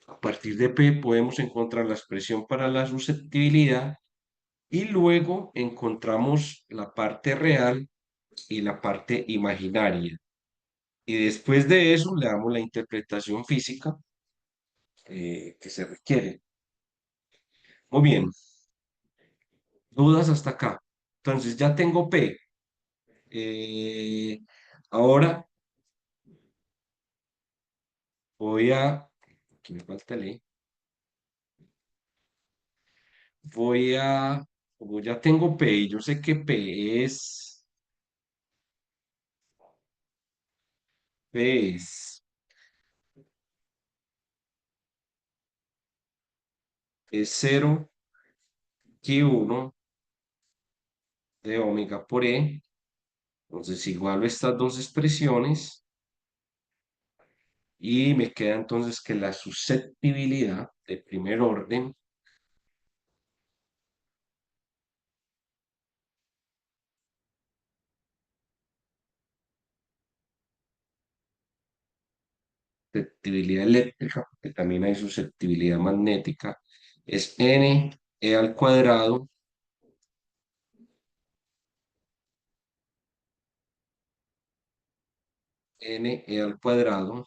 a partir de P podemos encontrar la expresión para la susceptibilidad y luego encontramos la parte real y la parte imaginaria. Y después de eso le damos la interpretación física que se requiere. Muy bien, dudas hasta acá. Entonces ya tengo P. Eh, ahora aquí me falta el E. Como ya tengo P y yo sé que P es 0, Q1 de omega por E. Entonces igualo estas dos expresiones y me queda entonces que la susceptibilidad de primer orden susceptibilidad eléctrica, que también hay susceptibilidad magnética, es n e al cuadrado n e al cuadrado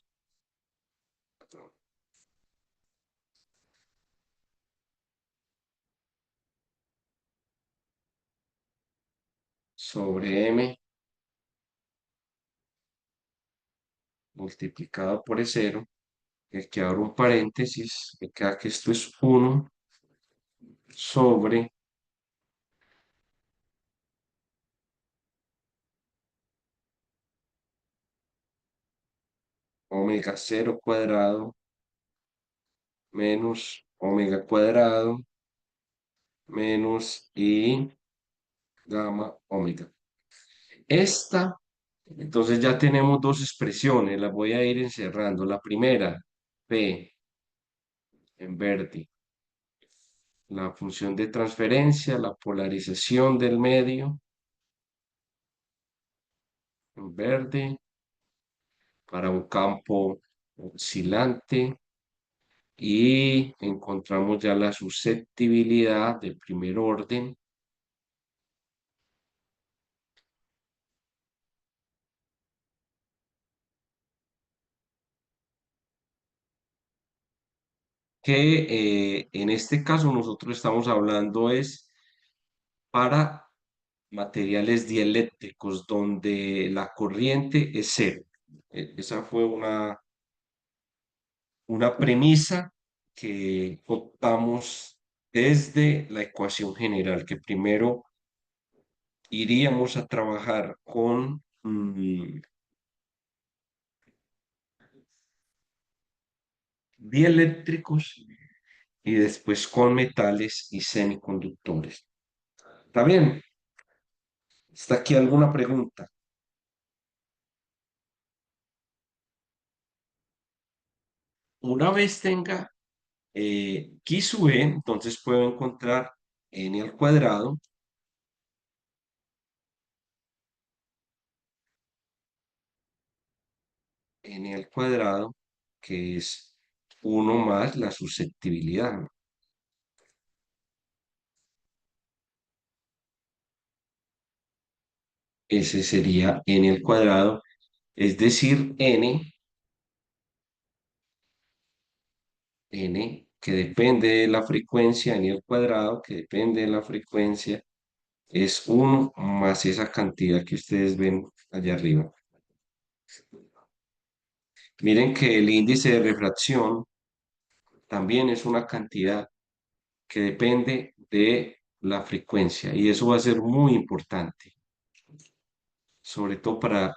sobre m multiplicado por E0, que abro un paréntesis, me queda que esto es 1 sobre omega 0 cuadrado menos omega cuadrado menos y gamma omega. Esta, entonces ya tenemos dos expresiones, las voy a ir encerrando. La primera, P en verde, la función de transferencia, la polarización del medio en verde para un campo oscilante y encontramos ya la susceptibilidad de primer orden que en este caso nosotros estamos hablando es para materiales dieléctricos donde la corriente es cero. Esa fue una premisa que optamos desde la ecuación general, que primero iríamos a trabajar con dieléctricos y después con metales y semiconductores. ¿Está bien? ¿Está aquí alguna pregunta? Una vez tenga Q sub e, entonces puedo encontrar n al cuadrado n al cuadrado, que es uno más la susceptibilidad. Ese sería n al cuadrado, es decir, n que depende de la frecuencia, n al cuadrado, que depende de la frecuencia, es uno más esa cantidad que ustedes ven allá arriba. Miren que el índice de refracción también es una cantidad que depende de la frecuencia y eso va a ser muy importante, sobre todo para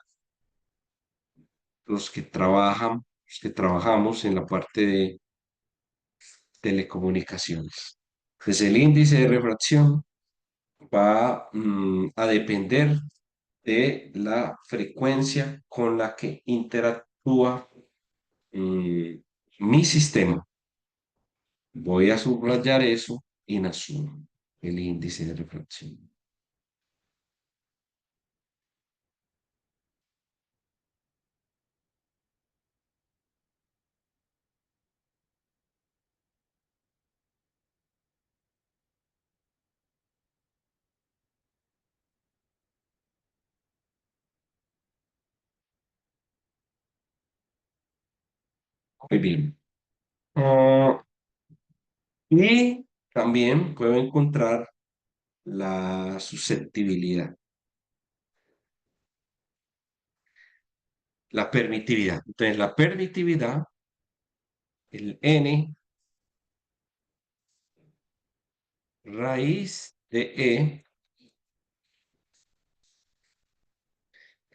los que trabajamos en la parte de telecomunicaciones. Pues el índice de refracción va a depender de la frecuencia con la que interactúa mm, mi sistema. Voy a subrayar eso en azul, el índice de refracción. Muy bien. Ah, y también puedo encontrar la susceptibilidad, la permitividad. Entonces, la permitividad, el n raíz de e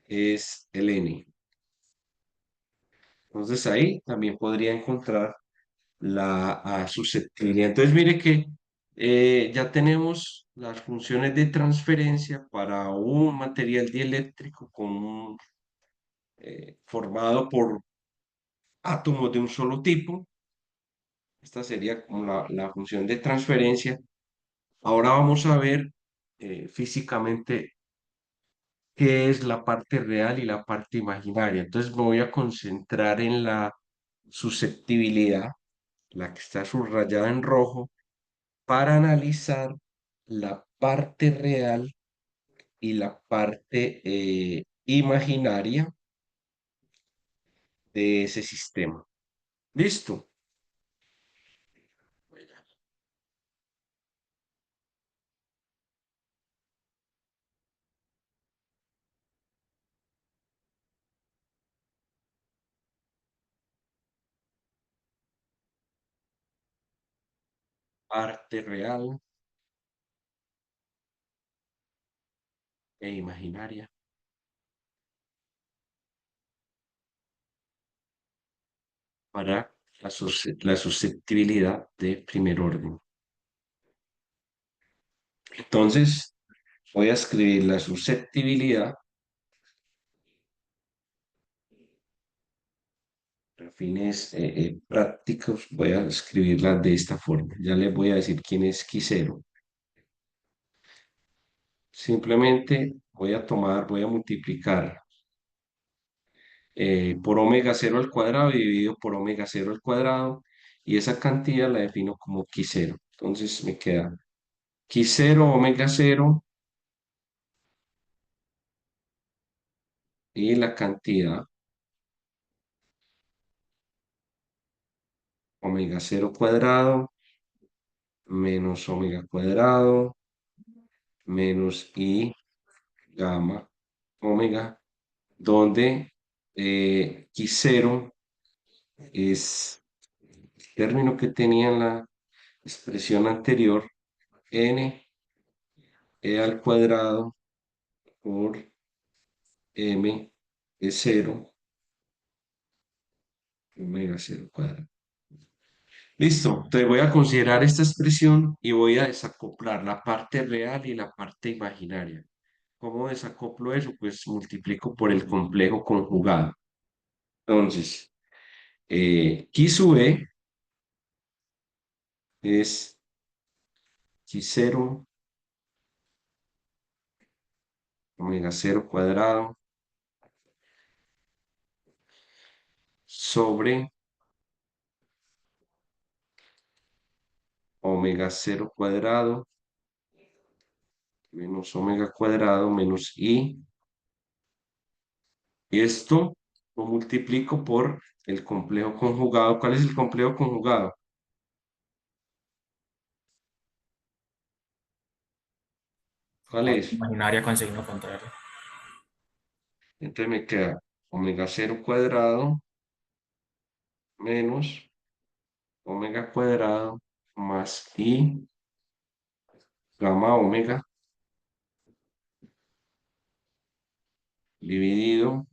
es el n. Entonces, ahí también podría encontrar la susceptibilidad. Entonces, mire que Ya tenemos las funciones de transferencia para un material dieléctrico formado por átomos de un solo tipo. Esta sería como la función de transferencia. Ahora vamos a ver físicamente qué es la parte real y la parte imaginaria. Entonces me voy a concentrar en la susceptibilidad, la que está subrayada en rojo, para analizar la parte real y la parte imaginaria de ese sistema. ¿Listo? Parte real e imaginaria para la susceptibilidad de primer orden. Entonces, voy a escribir la susceptibilidad para fines prácticos. Voy a escribirla de esta forma. Ya les voy a decir quién es Q0. Simplemente voy a multiplicar por omega cero al cuadrado dividido por omega cero al cuadrado y esa cantidad la defino como Q0. Entonces me queda Q0 omega cero y la cantidad omega cero cuadrado menos omega cuadrado menos I gamma omega, donde Q0 es el término que tenía en la expresión anterior, n e al cuadrado por m es cero, omega cero cuadrado. Listo, entonces voy a considerar esta expresión y voy a desacoplar la parte real y la parte imaginaria. ¿Cómo desacoplo eso? Pues multiplico por el complejo conjugado. Entonces, Q sub E es Q0 omega cero cuadrado sobre omega cero cuadrado menos omega cuadrado menos I. Y esto lo multiplico por el complejo conjugado. ¿Cuál es el complejo conjugado? ¿Cuál Parte es? imaginaria con signo contrario. Entonces me queda omega cero cuadrado menos omega cuadrado más I gamma omega dividido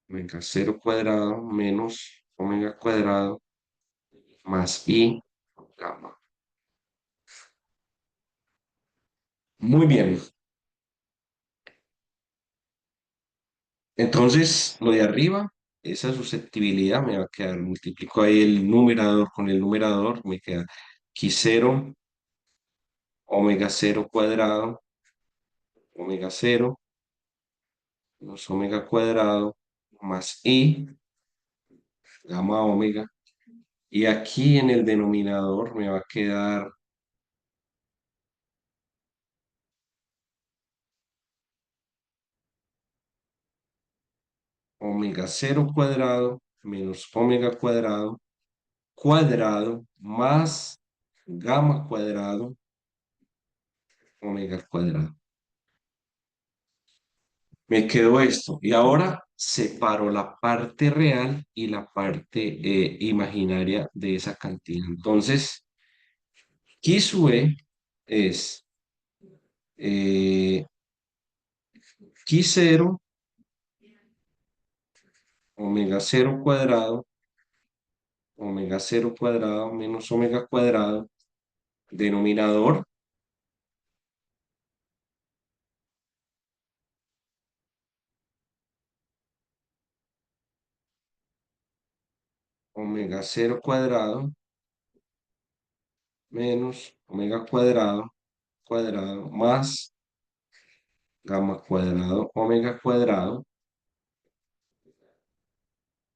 omega cero cuadrado menos omega cuadrado más I gamma. Muy bien. Entonces, lo de arriba, esa susceptibilidad me va a quedar, multiplico ahí el numerador con el numerador, me queda Q0 omega cero cuadrado, omega cero menos omega cuadrado más I gamma omega. Y aquí en el denominador me va a quedar omega cero cuadrado menos omega cuadrado cuadrado más gamma cuadrado omega cuadrado. Me quedó esto. Y ahora separo la parte real y la parte imaginaria de esa cantidad. Entonces, Q sub E es eh, Q0 omega cero cuadrado omega cero cuadrado menos omega cuadrado, denominador, omega cero cuadrado menos omega cuadrado, cuadrado más gamma cuadrado, omega cuadrado.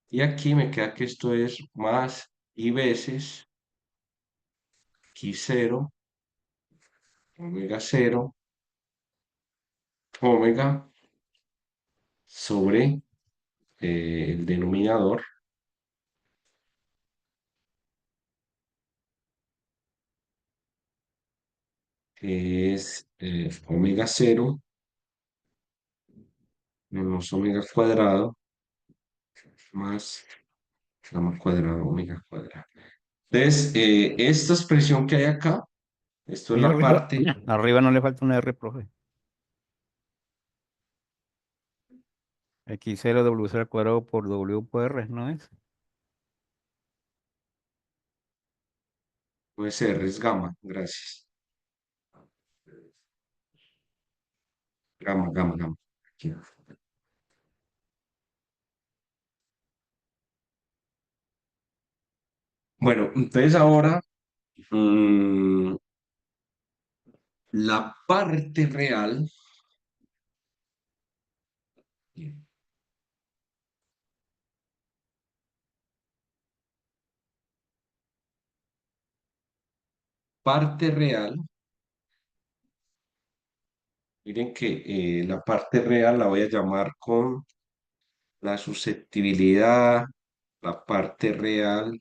Y aquí me queda que esto es más y veces q cero omega cero omega sobre el denominador, que es omega cero menos omega cuadrado más gamma cuadrado, omega cuadrado. Entonces, esta expresión que hay acá, esto es Y la arriba, parte, arriba no le falta una R, profe. X0 W0 al cuadrado por W por R, ¿no es? puede ser, es gamma, gracias. Gamma, gamma, gamma. Aquí. Bueno, entonces ahora mm, la parte real, parte real, miren que la parte real la voy a llamar con la susceptibilidad, la parte real,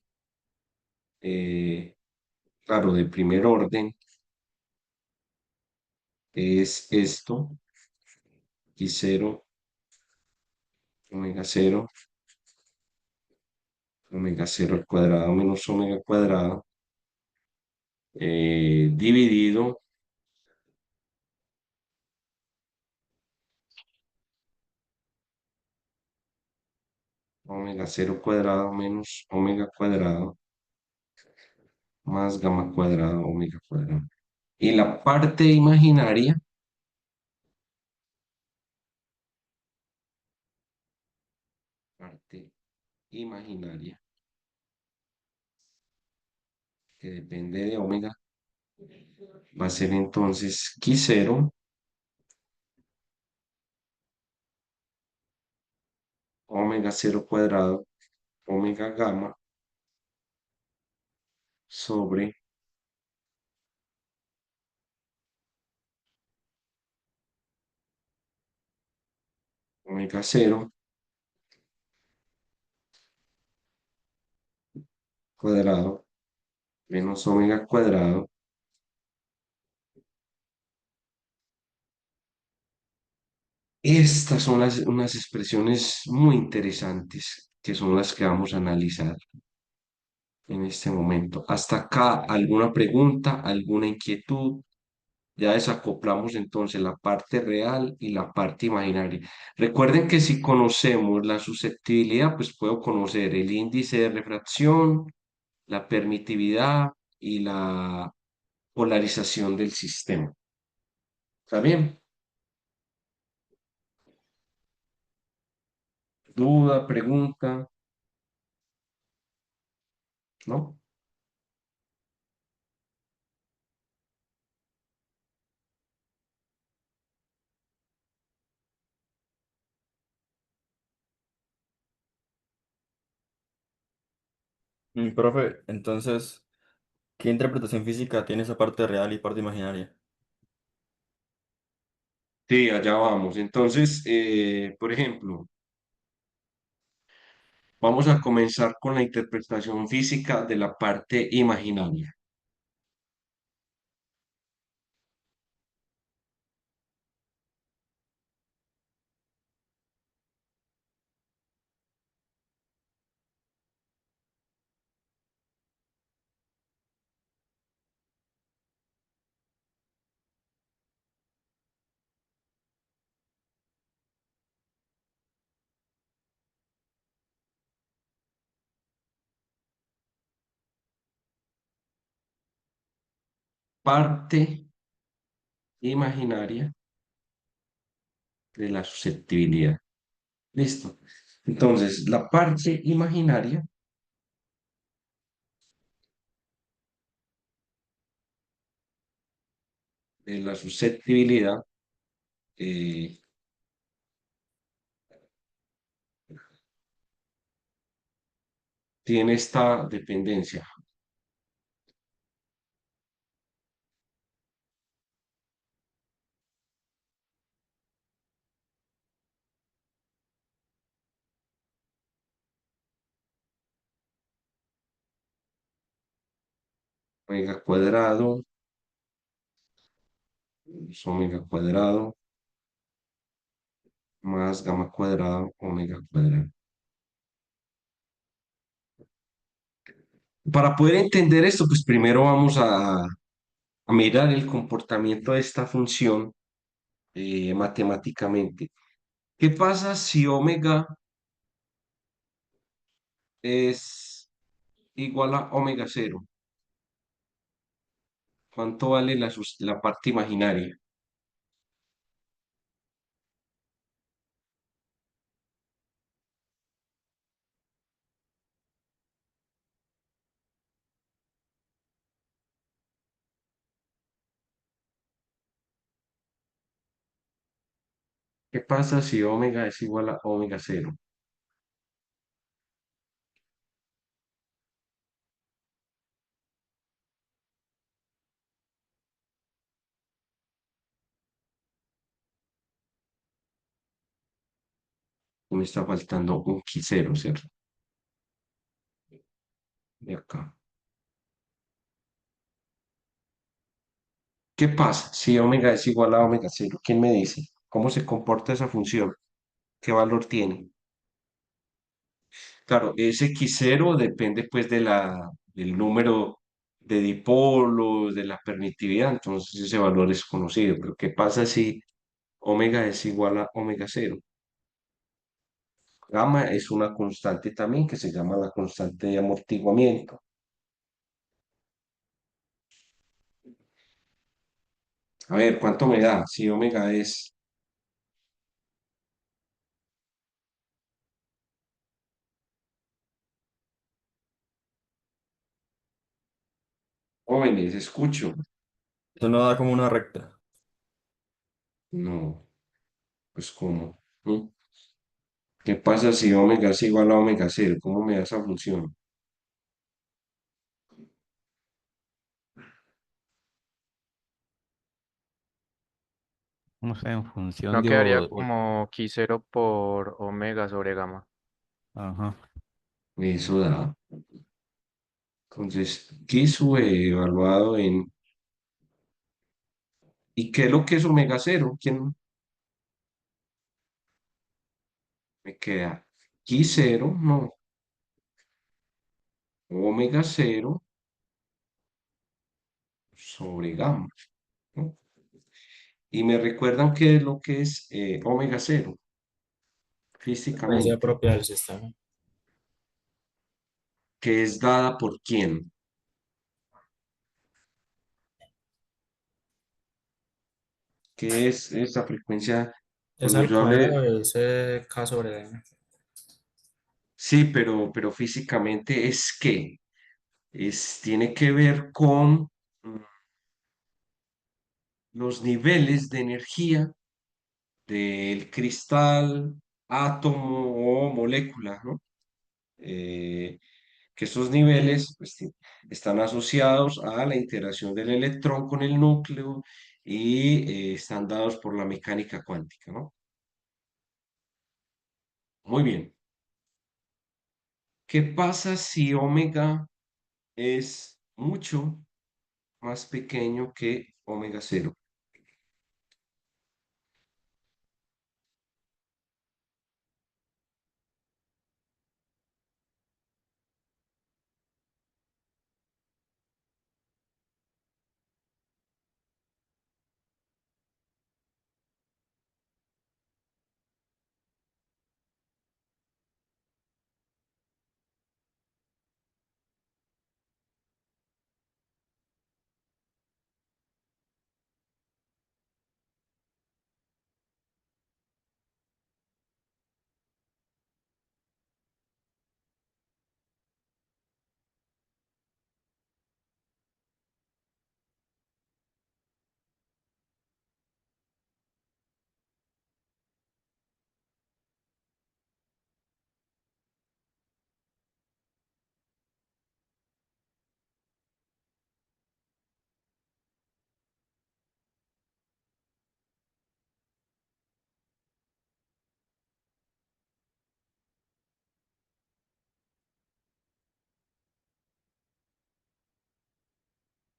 claro, de primer orden, es esto, y cero, omega cero al cuadrado menos omega cuadrado, dividido omega cero cuadrado menos omega cuadrado más gamma cuadrado, omega cuadrado. Y la parte imaginaria, parte imaginaria, que depende de omega, va a ser entonces q cero omega cero cuadrado, omega gamma sobre omega cero cuadrado menos omega cuadrado. Estas son unas expresiones muy interesantes que son las que vamos a analizar en este momento. Hasta acá, ¿alguna pregunta, alguna inquietud? Ya desacoplamos entonces la parte real y la parte imaginaria. Recuerden que si conocemos la susceptibilidad, pues puedo conocer el índice de refracción, la permitividad y la polarización del sistema. ¿Está bien? ¿Duda, pregunta? ¿No? Profe, entonces, ¿qué interpretación física tiene esa parte real y parte imaginaria? Sí, allá vamos. Entonces, por ejemplo, vamos a comenzar con la interpretación física de la parte imaginaria. parte imaginaria de la susceptibilidad. Listo. Entonces, la parte imaginaria de la susceptibilidad eh, tiene esta dependencia. Omega cuadrado, es omega cuadrado, más gamma cuadrado, omega cuadrado. Para poder entender esto, pues primero vamos a mirar el comportamiento de esta función matemáticamente. ¿Qué pasa si omega es igual a omega cero? ¿Cuánto vale la parte imaginaria? ¿Qué pasa si omega es igual a omega cero? Me está faltando un qui cero, ¿cierto? De acá. ¿Qué pasa si omega es igual a omega cero? ¿Quién me dice? ¿Cómo se comporta esa función? ¿Qué valor tiene? Claro, ese x cero depende pues del número de dipolos, de la permitividad, entonces ese valor es conocido. Pero ¿qué pasa si omega es igual a omega cero? Gamma es una constante también que se llama la constante de amortiguamiento. A ver, ¿cuánto me da? Si omega es, jóvenes, escucho. Eso no da como una recta. No, pues ¿cómo? ¿Mm? ¿Qué pasa si omega es igual a omega cero? ¿Cómo me da esa función? No sé, en función No de... quedaría como Q0 por omega sobre gamma. Ajá. Eso da. Entonces, ¿qué sube evaluado en... ¿Y qué es lo que es omega cero? ¿Quién me queda? Qui cero, no. Omega cero sobre gamma, ¿no? Y me recuerdan qué es lo que es omega cero Frecuencia físicamente, propia del sistema. que es dada por quién, que es esa frecuencia Es cuando al yo hablé, cuadrado de ese K sobre M. sí, pero físicamente es que tiene que ver con los niveles de energía del cristal, átomo o molécula, ¿no? Que esos niveles pues, están asociados a la interacción del electrón con el núcleo y están dados por la mecánica cuántica, ¿no? Muy bien. ¿Qué pasa si omega es mucho más pequeño que omega cero?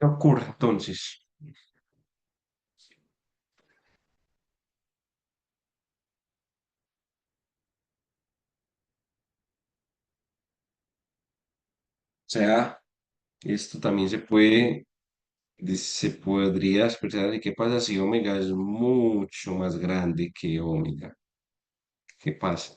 ¿Qué ocurre entonces? O sea, esto también se podría expresar de qué pasa si omega es mucho más grande que omega. ¿Qué pasa?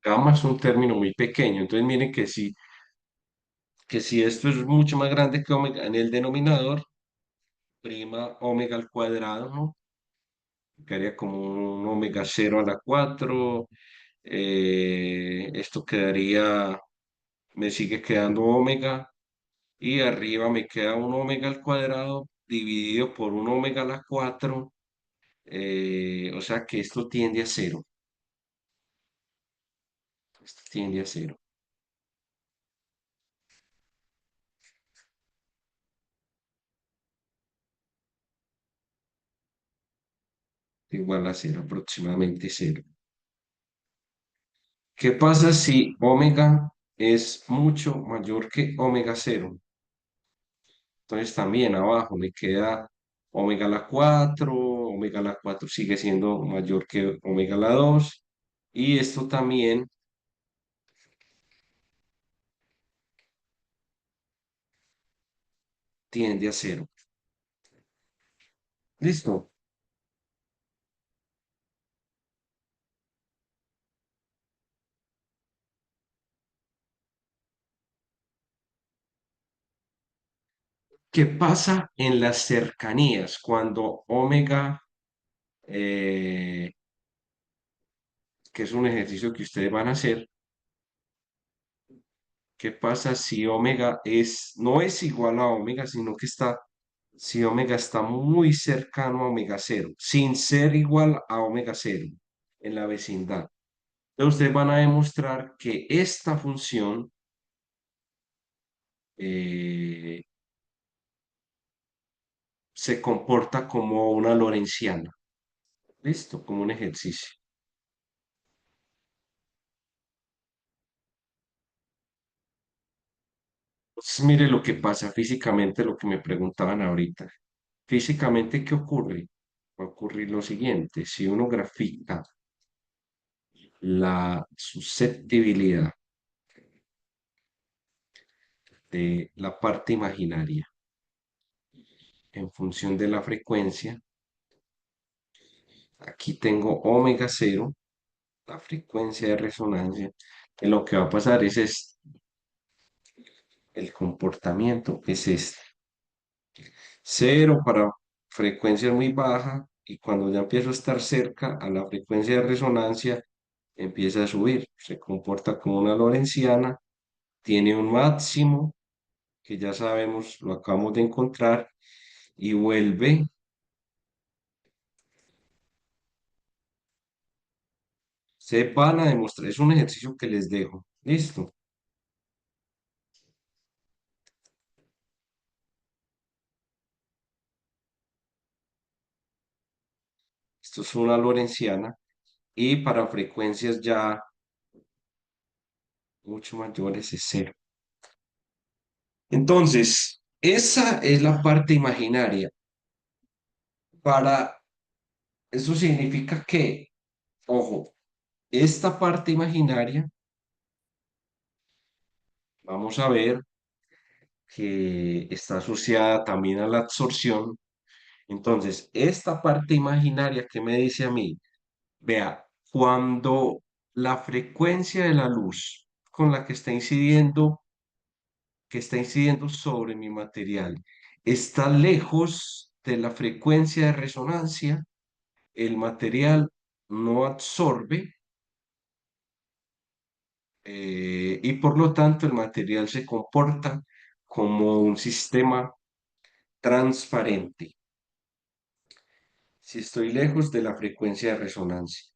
Gamma es un término muy pequeño, entonces miren que si esto es mucho más grande que omega en el denominador, prima omega al cuadrado, ¿no? Quedaría como un omega 0 a la 4. Esto quedaría, me sigue quedando omega y arriba me queda un omega al cuadrado dividido por un omega a la 4. O sea que esto tiende a cero. Esto tiende a cero. Igual a cero, aproximadamente cero. ¿Qué pasa si omega es mucho mayor que omega 0? Entonces también abajo me queda omega a la 4, omega a la 4 sigue siendo mayor que omega a la 2 y esto también tiende a cero. ¿Listo? ¿Qué pasa en las cercanías cuando omega, eh, que es un ejercicio que ustedes van a hacer? ¿Qué pasa si omega no es igual a omega, sino que si omega está muy cercano a omega 0, sin ser igual a omega 0 en la vecindad? Entonces ustedes van a demostrar que esta función eh, se comporta como una lorentziana. ¿Listo? Como un ejercicio. Entonces, mire lo que pasa físicamente, lo que me preguntaban ahorita. Físicamente, ¿qué ocurre? Va a ocurrir lo siguiente. Si uno grafica la susceptibilidad de la parte imaginaria en función de la frecuencia, aquí tengo omega 0, la frecuencia de resonancia, que lo que va a pasar el comportamiento es este. 0 para frecuencia muy baja y cuando ya empiezo a estar cerca a la frecuencia de resonancia, empieza a subir. Se comporta como una lorentziana, tiene un máximo que ya sabemos, lo acabamos de encontrar, y vuelve. Se van a demostrar, es un ejercicio que les dejo. Listo. Esto es una lorentziana y para frecuencias ya mucho mayores es cero. Entonces, esa es la parte imaginaria. Para eso significa que, ojo, esta parte imaginaria, vamos a ver que está asociada también a la absorción. Entonces, esta parte imaginaria que me dice a mí, vea, cuando la frecuencia de la luz con la que está incidiendo sobre mi material, está lejos de la frecuencia de resonancia, el material no absorbe y por lo tanto el material se comporta como un sistema transparente si estoy lejos de la frecuencia de resonancia.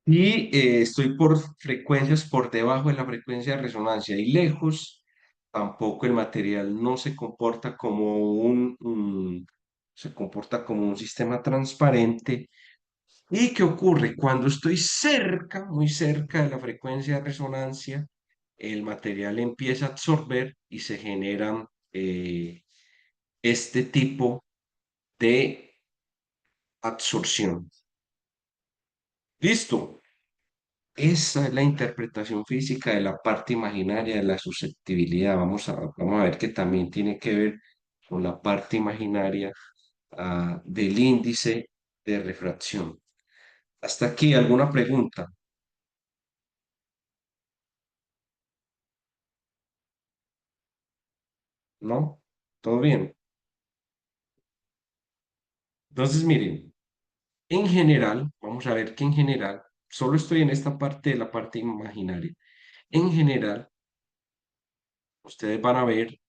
Y estoy por frecuencias por debajo de la frecuencia de resonancia y lejos, tampoco el material no se comporta como se comporta como un sistema transparente. ¿Y qué ocurre? Cuando estoy cerca, muy cerca de la frecuencia de resonancia, el material empieza a absorber y se generan este tipo de absorción. ¿Listo? Esa es la interpretación física de la parte imaginaria de la susceptibilidad. Vamos a ver que también tiene que ver con la parte imaginaria del índice de refracción. Hasta aquí, ¿alguna pregunta? ¿No? ¿Todo bien? Entonces, miren, en general, vamos a ver que en general, solo estoy en esta parte de la parte imaginaria. En general, ustedes van a ver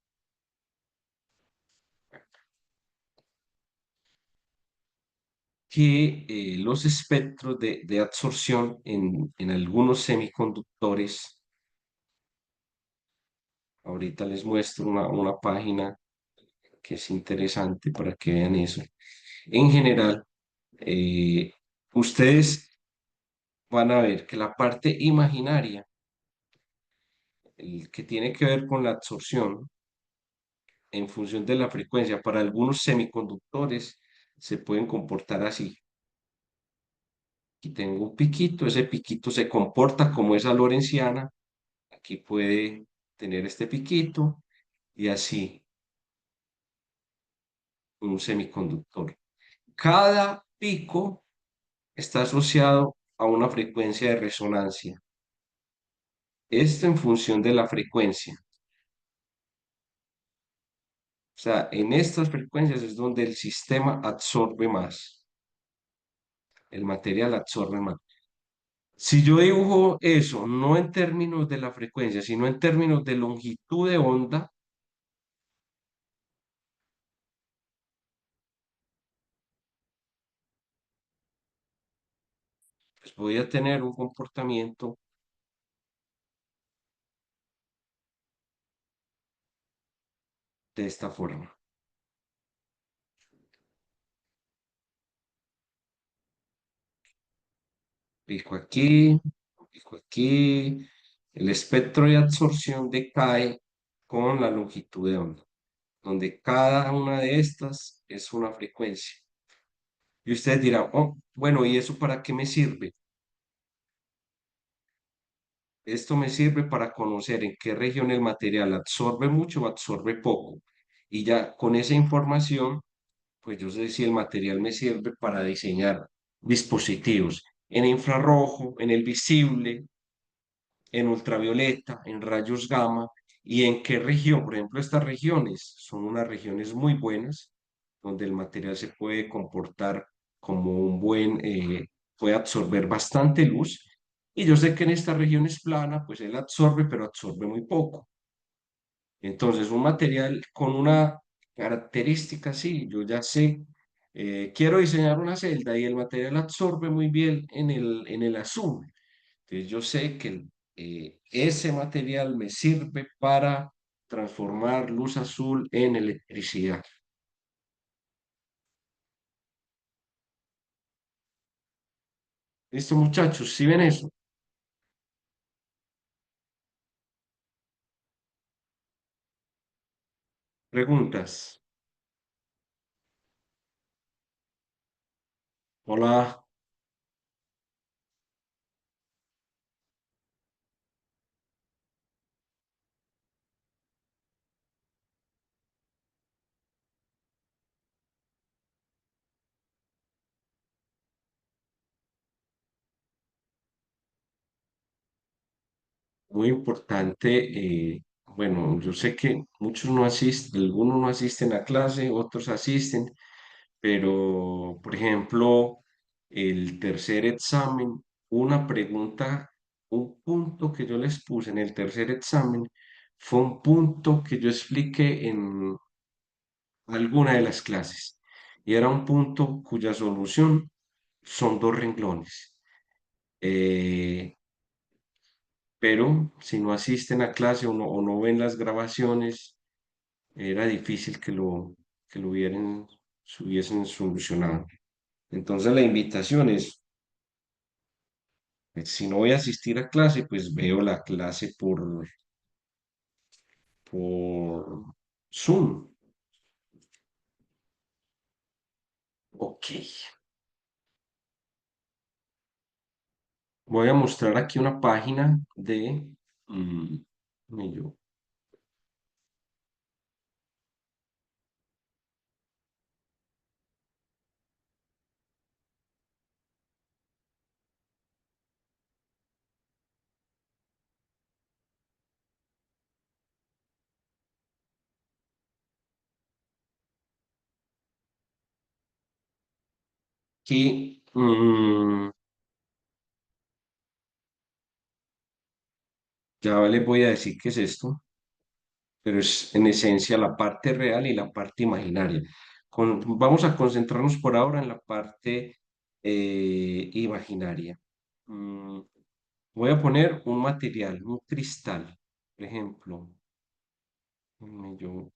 que los espectros de absorción en algunos semiconductores, ahorita les muestro una página que es interesante para que vean eso. En general, ustedes van a ver que la parte imaginaria, el que tiene que ver con la absorción en función de la frecuencia, para algunos semiconductores se pueden comportar así. Aquí tengo un piquito, ese piquito se comporta como esa lorentziana. Aquí puede tener este piquito y así un semiconductor. Cada pico está asociado a una frecuencia de resonancia. Esto en función de la frecuencia. O sea, en estas frecuencias es donde el sistema absorbe más. El material absorbe más. Si yo dibujo eso, no en términos de la frecuencia, sino en términos de longitud de onda, pues voy a tener un comportamiento de esta forma. Pico aquí, pico aquí. El espectro de absorción decae con la longitud de onda, donde cada una de estas es una frecuencia. Y ustedes dirán, oh, bueno, ¿y eso para qué me sirve? Esto me sirve para conocer en qué región el material absorbe mucho o absorbe poco. Y ya con esa información, pues yo sé si el material me sirve para diseñar dispositivos en infrarrojo, en el visible, en ultravioleta, en rayos gamma y en qué región. Por ejemplo, estas regiones son unas regiones muy buenas donde el material se puede comportar como puede absorber bastante luz. Y yo sé que en esta región es plana, pues él absorbe, pero absorbe muy poco. Entonces, un material con una característica así, yo ya sé, quiero diseñar una celda y el material absorbe muy bien en el azul. Entonces, yo sé que ese material me sirve para transformar luz azul en electricidad. ¿Listo, muchachos? ¿Sí ven eso? Preguntas. Hola. Muy importante. Bueno, yo sé que muchos no asisten, algunos no asisten a clase, otros asisten, pero, por ejemplo, el tercer examen, una pregunta, un punto que yo les puse en el tercer examen fue un punto que yo expliqué en alguna de las clases y era un punto cuya solución son dos renglones. Eh, pero si no asisten a clase o no ven las grabaciones, era difícil que lo se hubiesen solucionado. Entonces la invitación es, si no voy a asistir a clase, pues veo la clase por Zoom. Ok. Voy a mostrar aquí una página de... mm, yo- aquí, ya les voy a decir qué es esto, pero es en esencia la parte real y la parte imaginaria. Vamos a concentrarnos por ahora en la parte imaginaria. Mm, Voy a poner un material, un cristal, por ejemplo. Yo,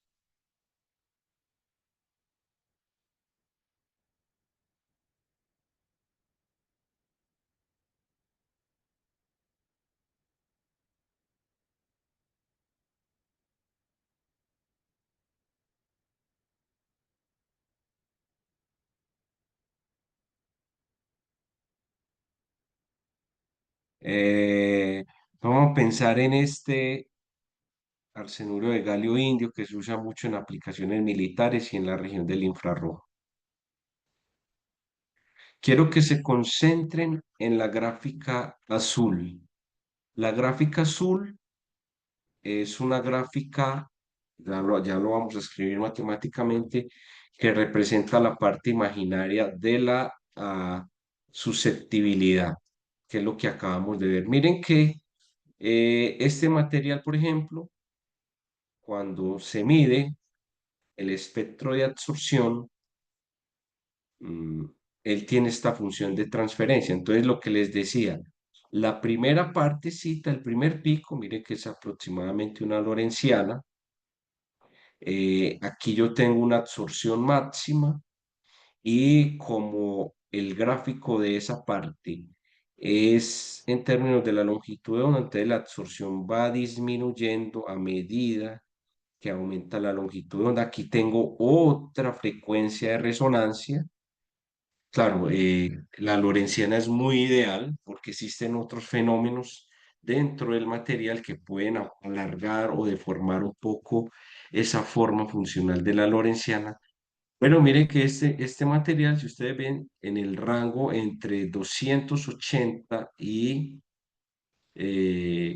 eh, vamos a pensar en este arsenuro de galio indio que se usa mucho en aplicaciones militares y en la región del infrarrojo. Quiero que se concentren en la gráfica azul. La gráfica azul es una gráfica, ya lo vamos a escribir matemáticamente, que representa la parte imaginaria de la susceptibilidad, que es lo que acabamos de ver. Miren que este material, por ejemplo, cuando se mide el espectro de absorción, mm, él tiene esta función de transferencia. Entonces, lo que les decía, la primera partecita, el primer pico, mire que es aproximadamente una lorentziana. Aquí yo tengo una absorción máxima y como el gráfico de esa parte es en términos de la longitud de onda, entonces la absorción va disminuyendo a medida que aumenta la longitud de onda. Aquí tengo otra frecuencia de resonancia. Claro, la lorentziana es muy ideal porque existen otros fenómenos dentro del material que pueden alargar o deformar un poco esa forma funcional de la lorentziana. Pero miren que este material, si ustedes ven en el rango entre 280 y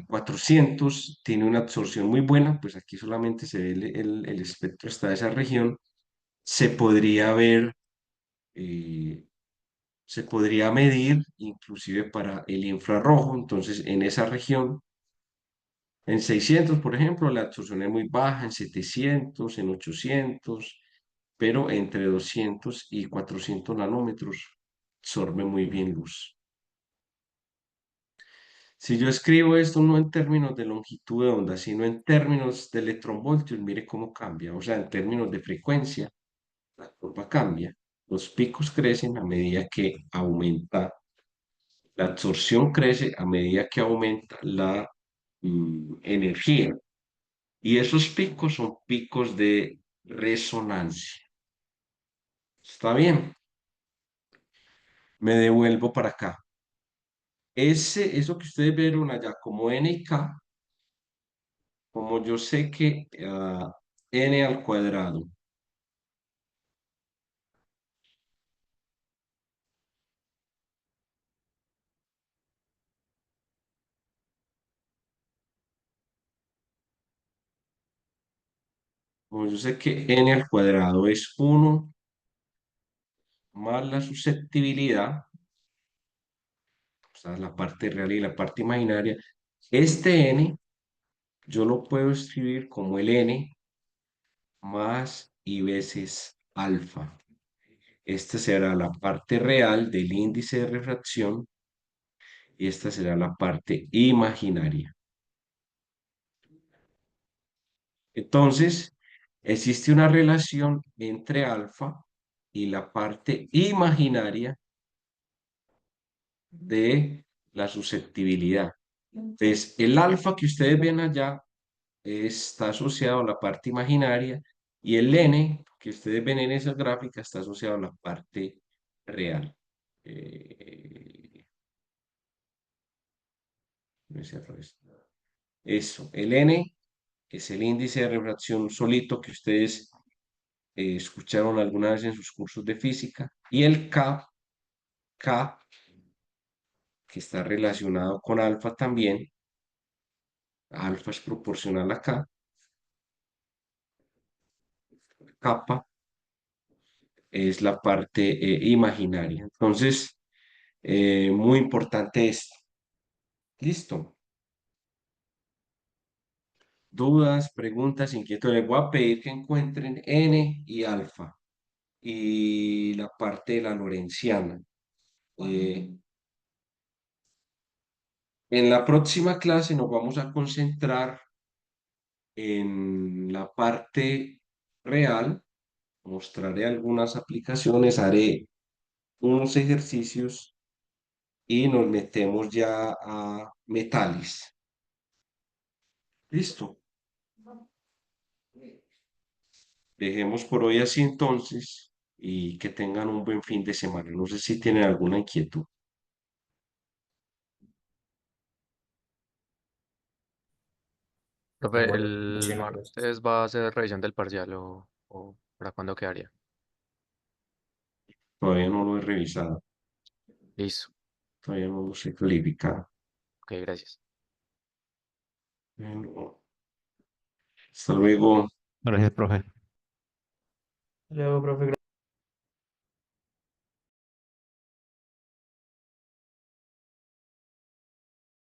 400, tiene una absorción muy buena, pues aquí solamente se ve el espectro hasta esa región. Se podría ver eh, se podría medir inclusive para el infrarrojo. Entonces, en esa región, en 600, por ejemplo, la absorción es muy baja, en 700, en 800, pero entre 200 y 400 nanómetros absorbe muy bien luz. Si yo escribo esto no en términos de longitud de onda, sino en términos de electronvoltios, mire cómo cambia. O sea, en términos de frecuencia, la curva cambia. Los picos crecen a medida que aumenta. La absorción crece a medida que aumenta la energía. Y esos picos son picos de resonancia. ¿Está bien? Me devuelvo para acá. Eso que ustedes vieron allá como n y k, como yo sé que n al cuadrado, como yo sé que n al cuadrado es 1 más la susceptibilidad, o sea, la parte real y la parte imaginaria, este n yo lo puedo escribir como el n más y veces alfa. Esta será la parte real del índice de refracción y esta será la parte imaginaria. Entonces, existe una relación entre alfa y la parte imaginaria de la susceptibilidad. Entonces, el alfa que ustedes ven allá está asociado a la parte imaginaria y el n que ustedes ven en esa gráfica está asociado a la parte real. No es al revés. Eso, el n es el índice de refracción solito que ustedes escucharon alguna vez en sus cursos de física, y el K, que está relacionado con alfa también, alfa es proporcional a K, kappa es la parte imaginaria. Entonces, muy importante esto. Listo. Dudas, preguntas, inquietudes. Les voy a pedir que encuentren n y alfa y la parte de la lorentziana. En la próxima clase nos vamos a concentrar en la parte real. Mostraré algunas aplicaciones, haré unos ejercicios y nos metemos ya a metales. Listo. Dejemos por hoy así entonces y que tengan un buen fin de semana. No sé si tienen alguna inquietud. Profe, Bueno, el muchísimas gracias. martes va a hacer revisión del parcial o ¿para cuándo quedaría? Todavía no lo he revisado. Listo. Todavía no lo sé calificado. Ok, gracias. Bueno, hasta luego. Gracias, profe. Luego, profe.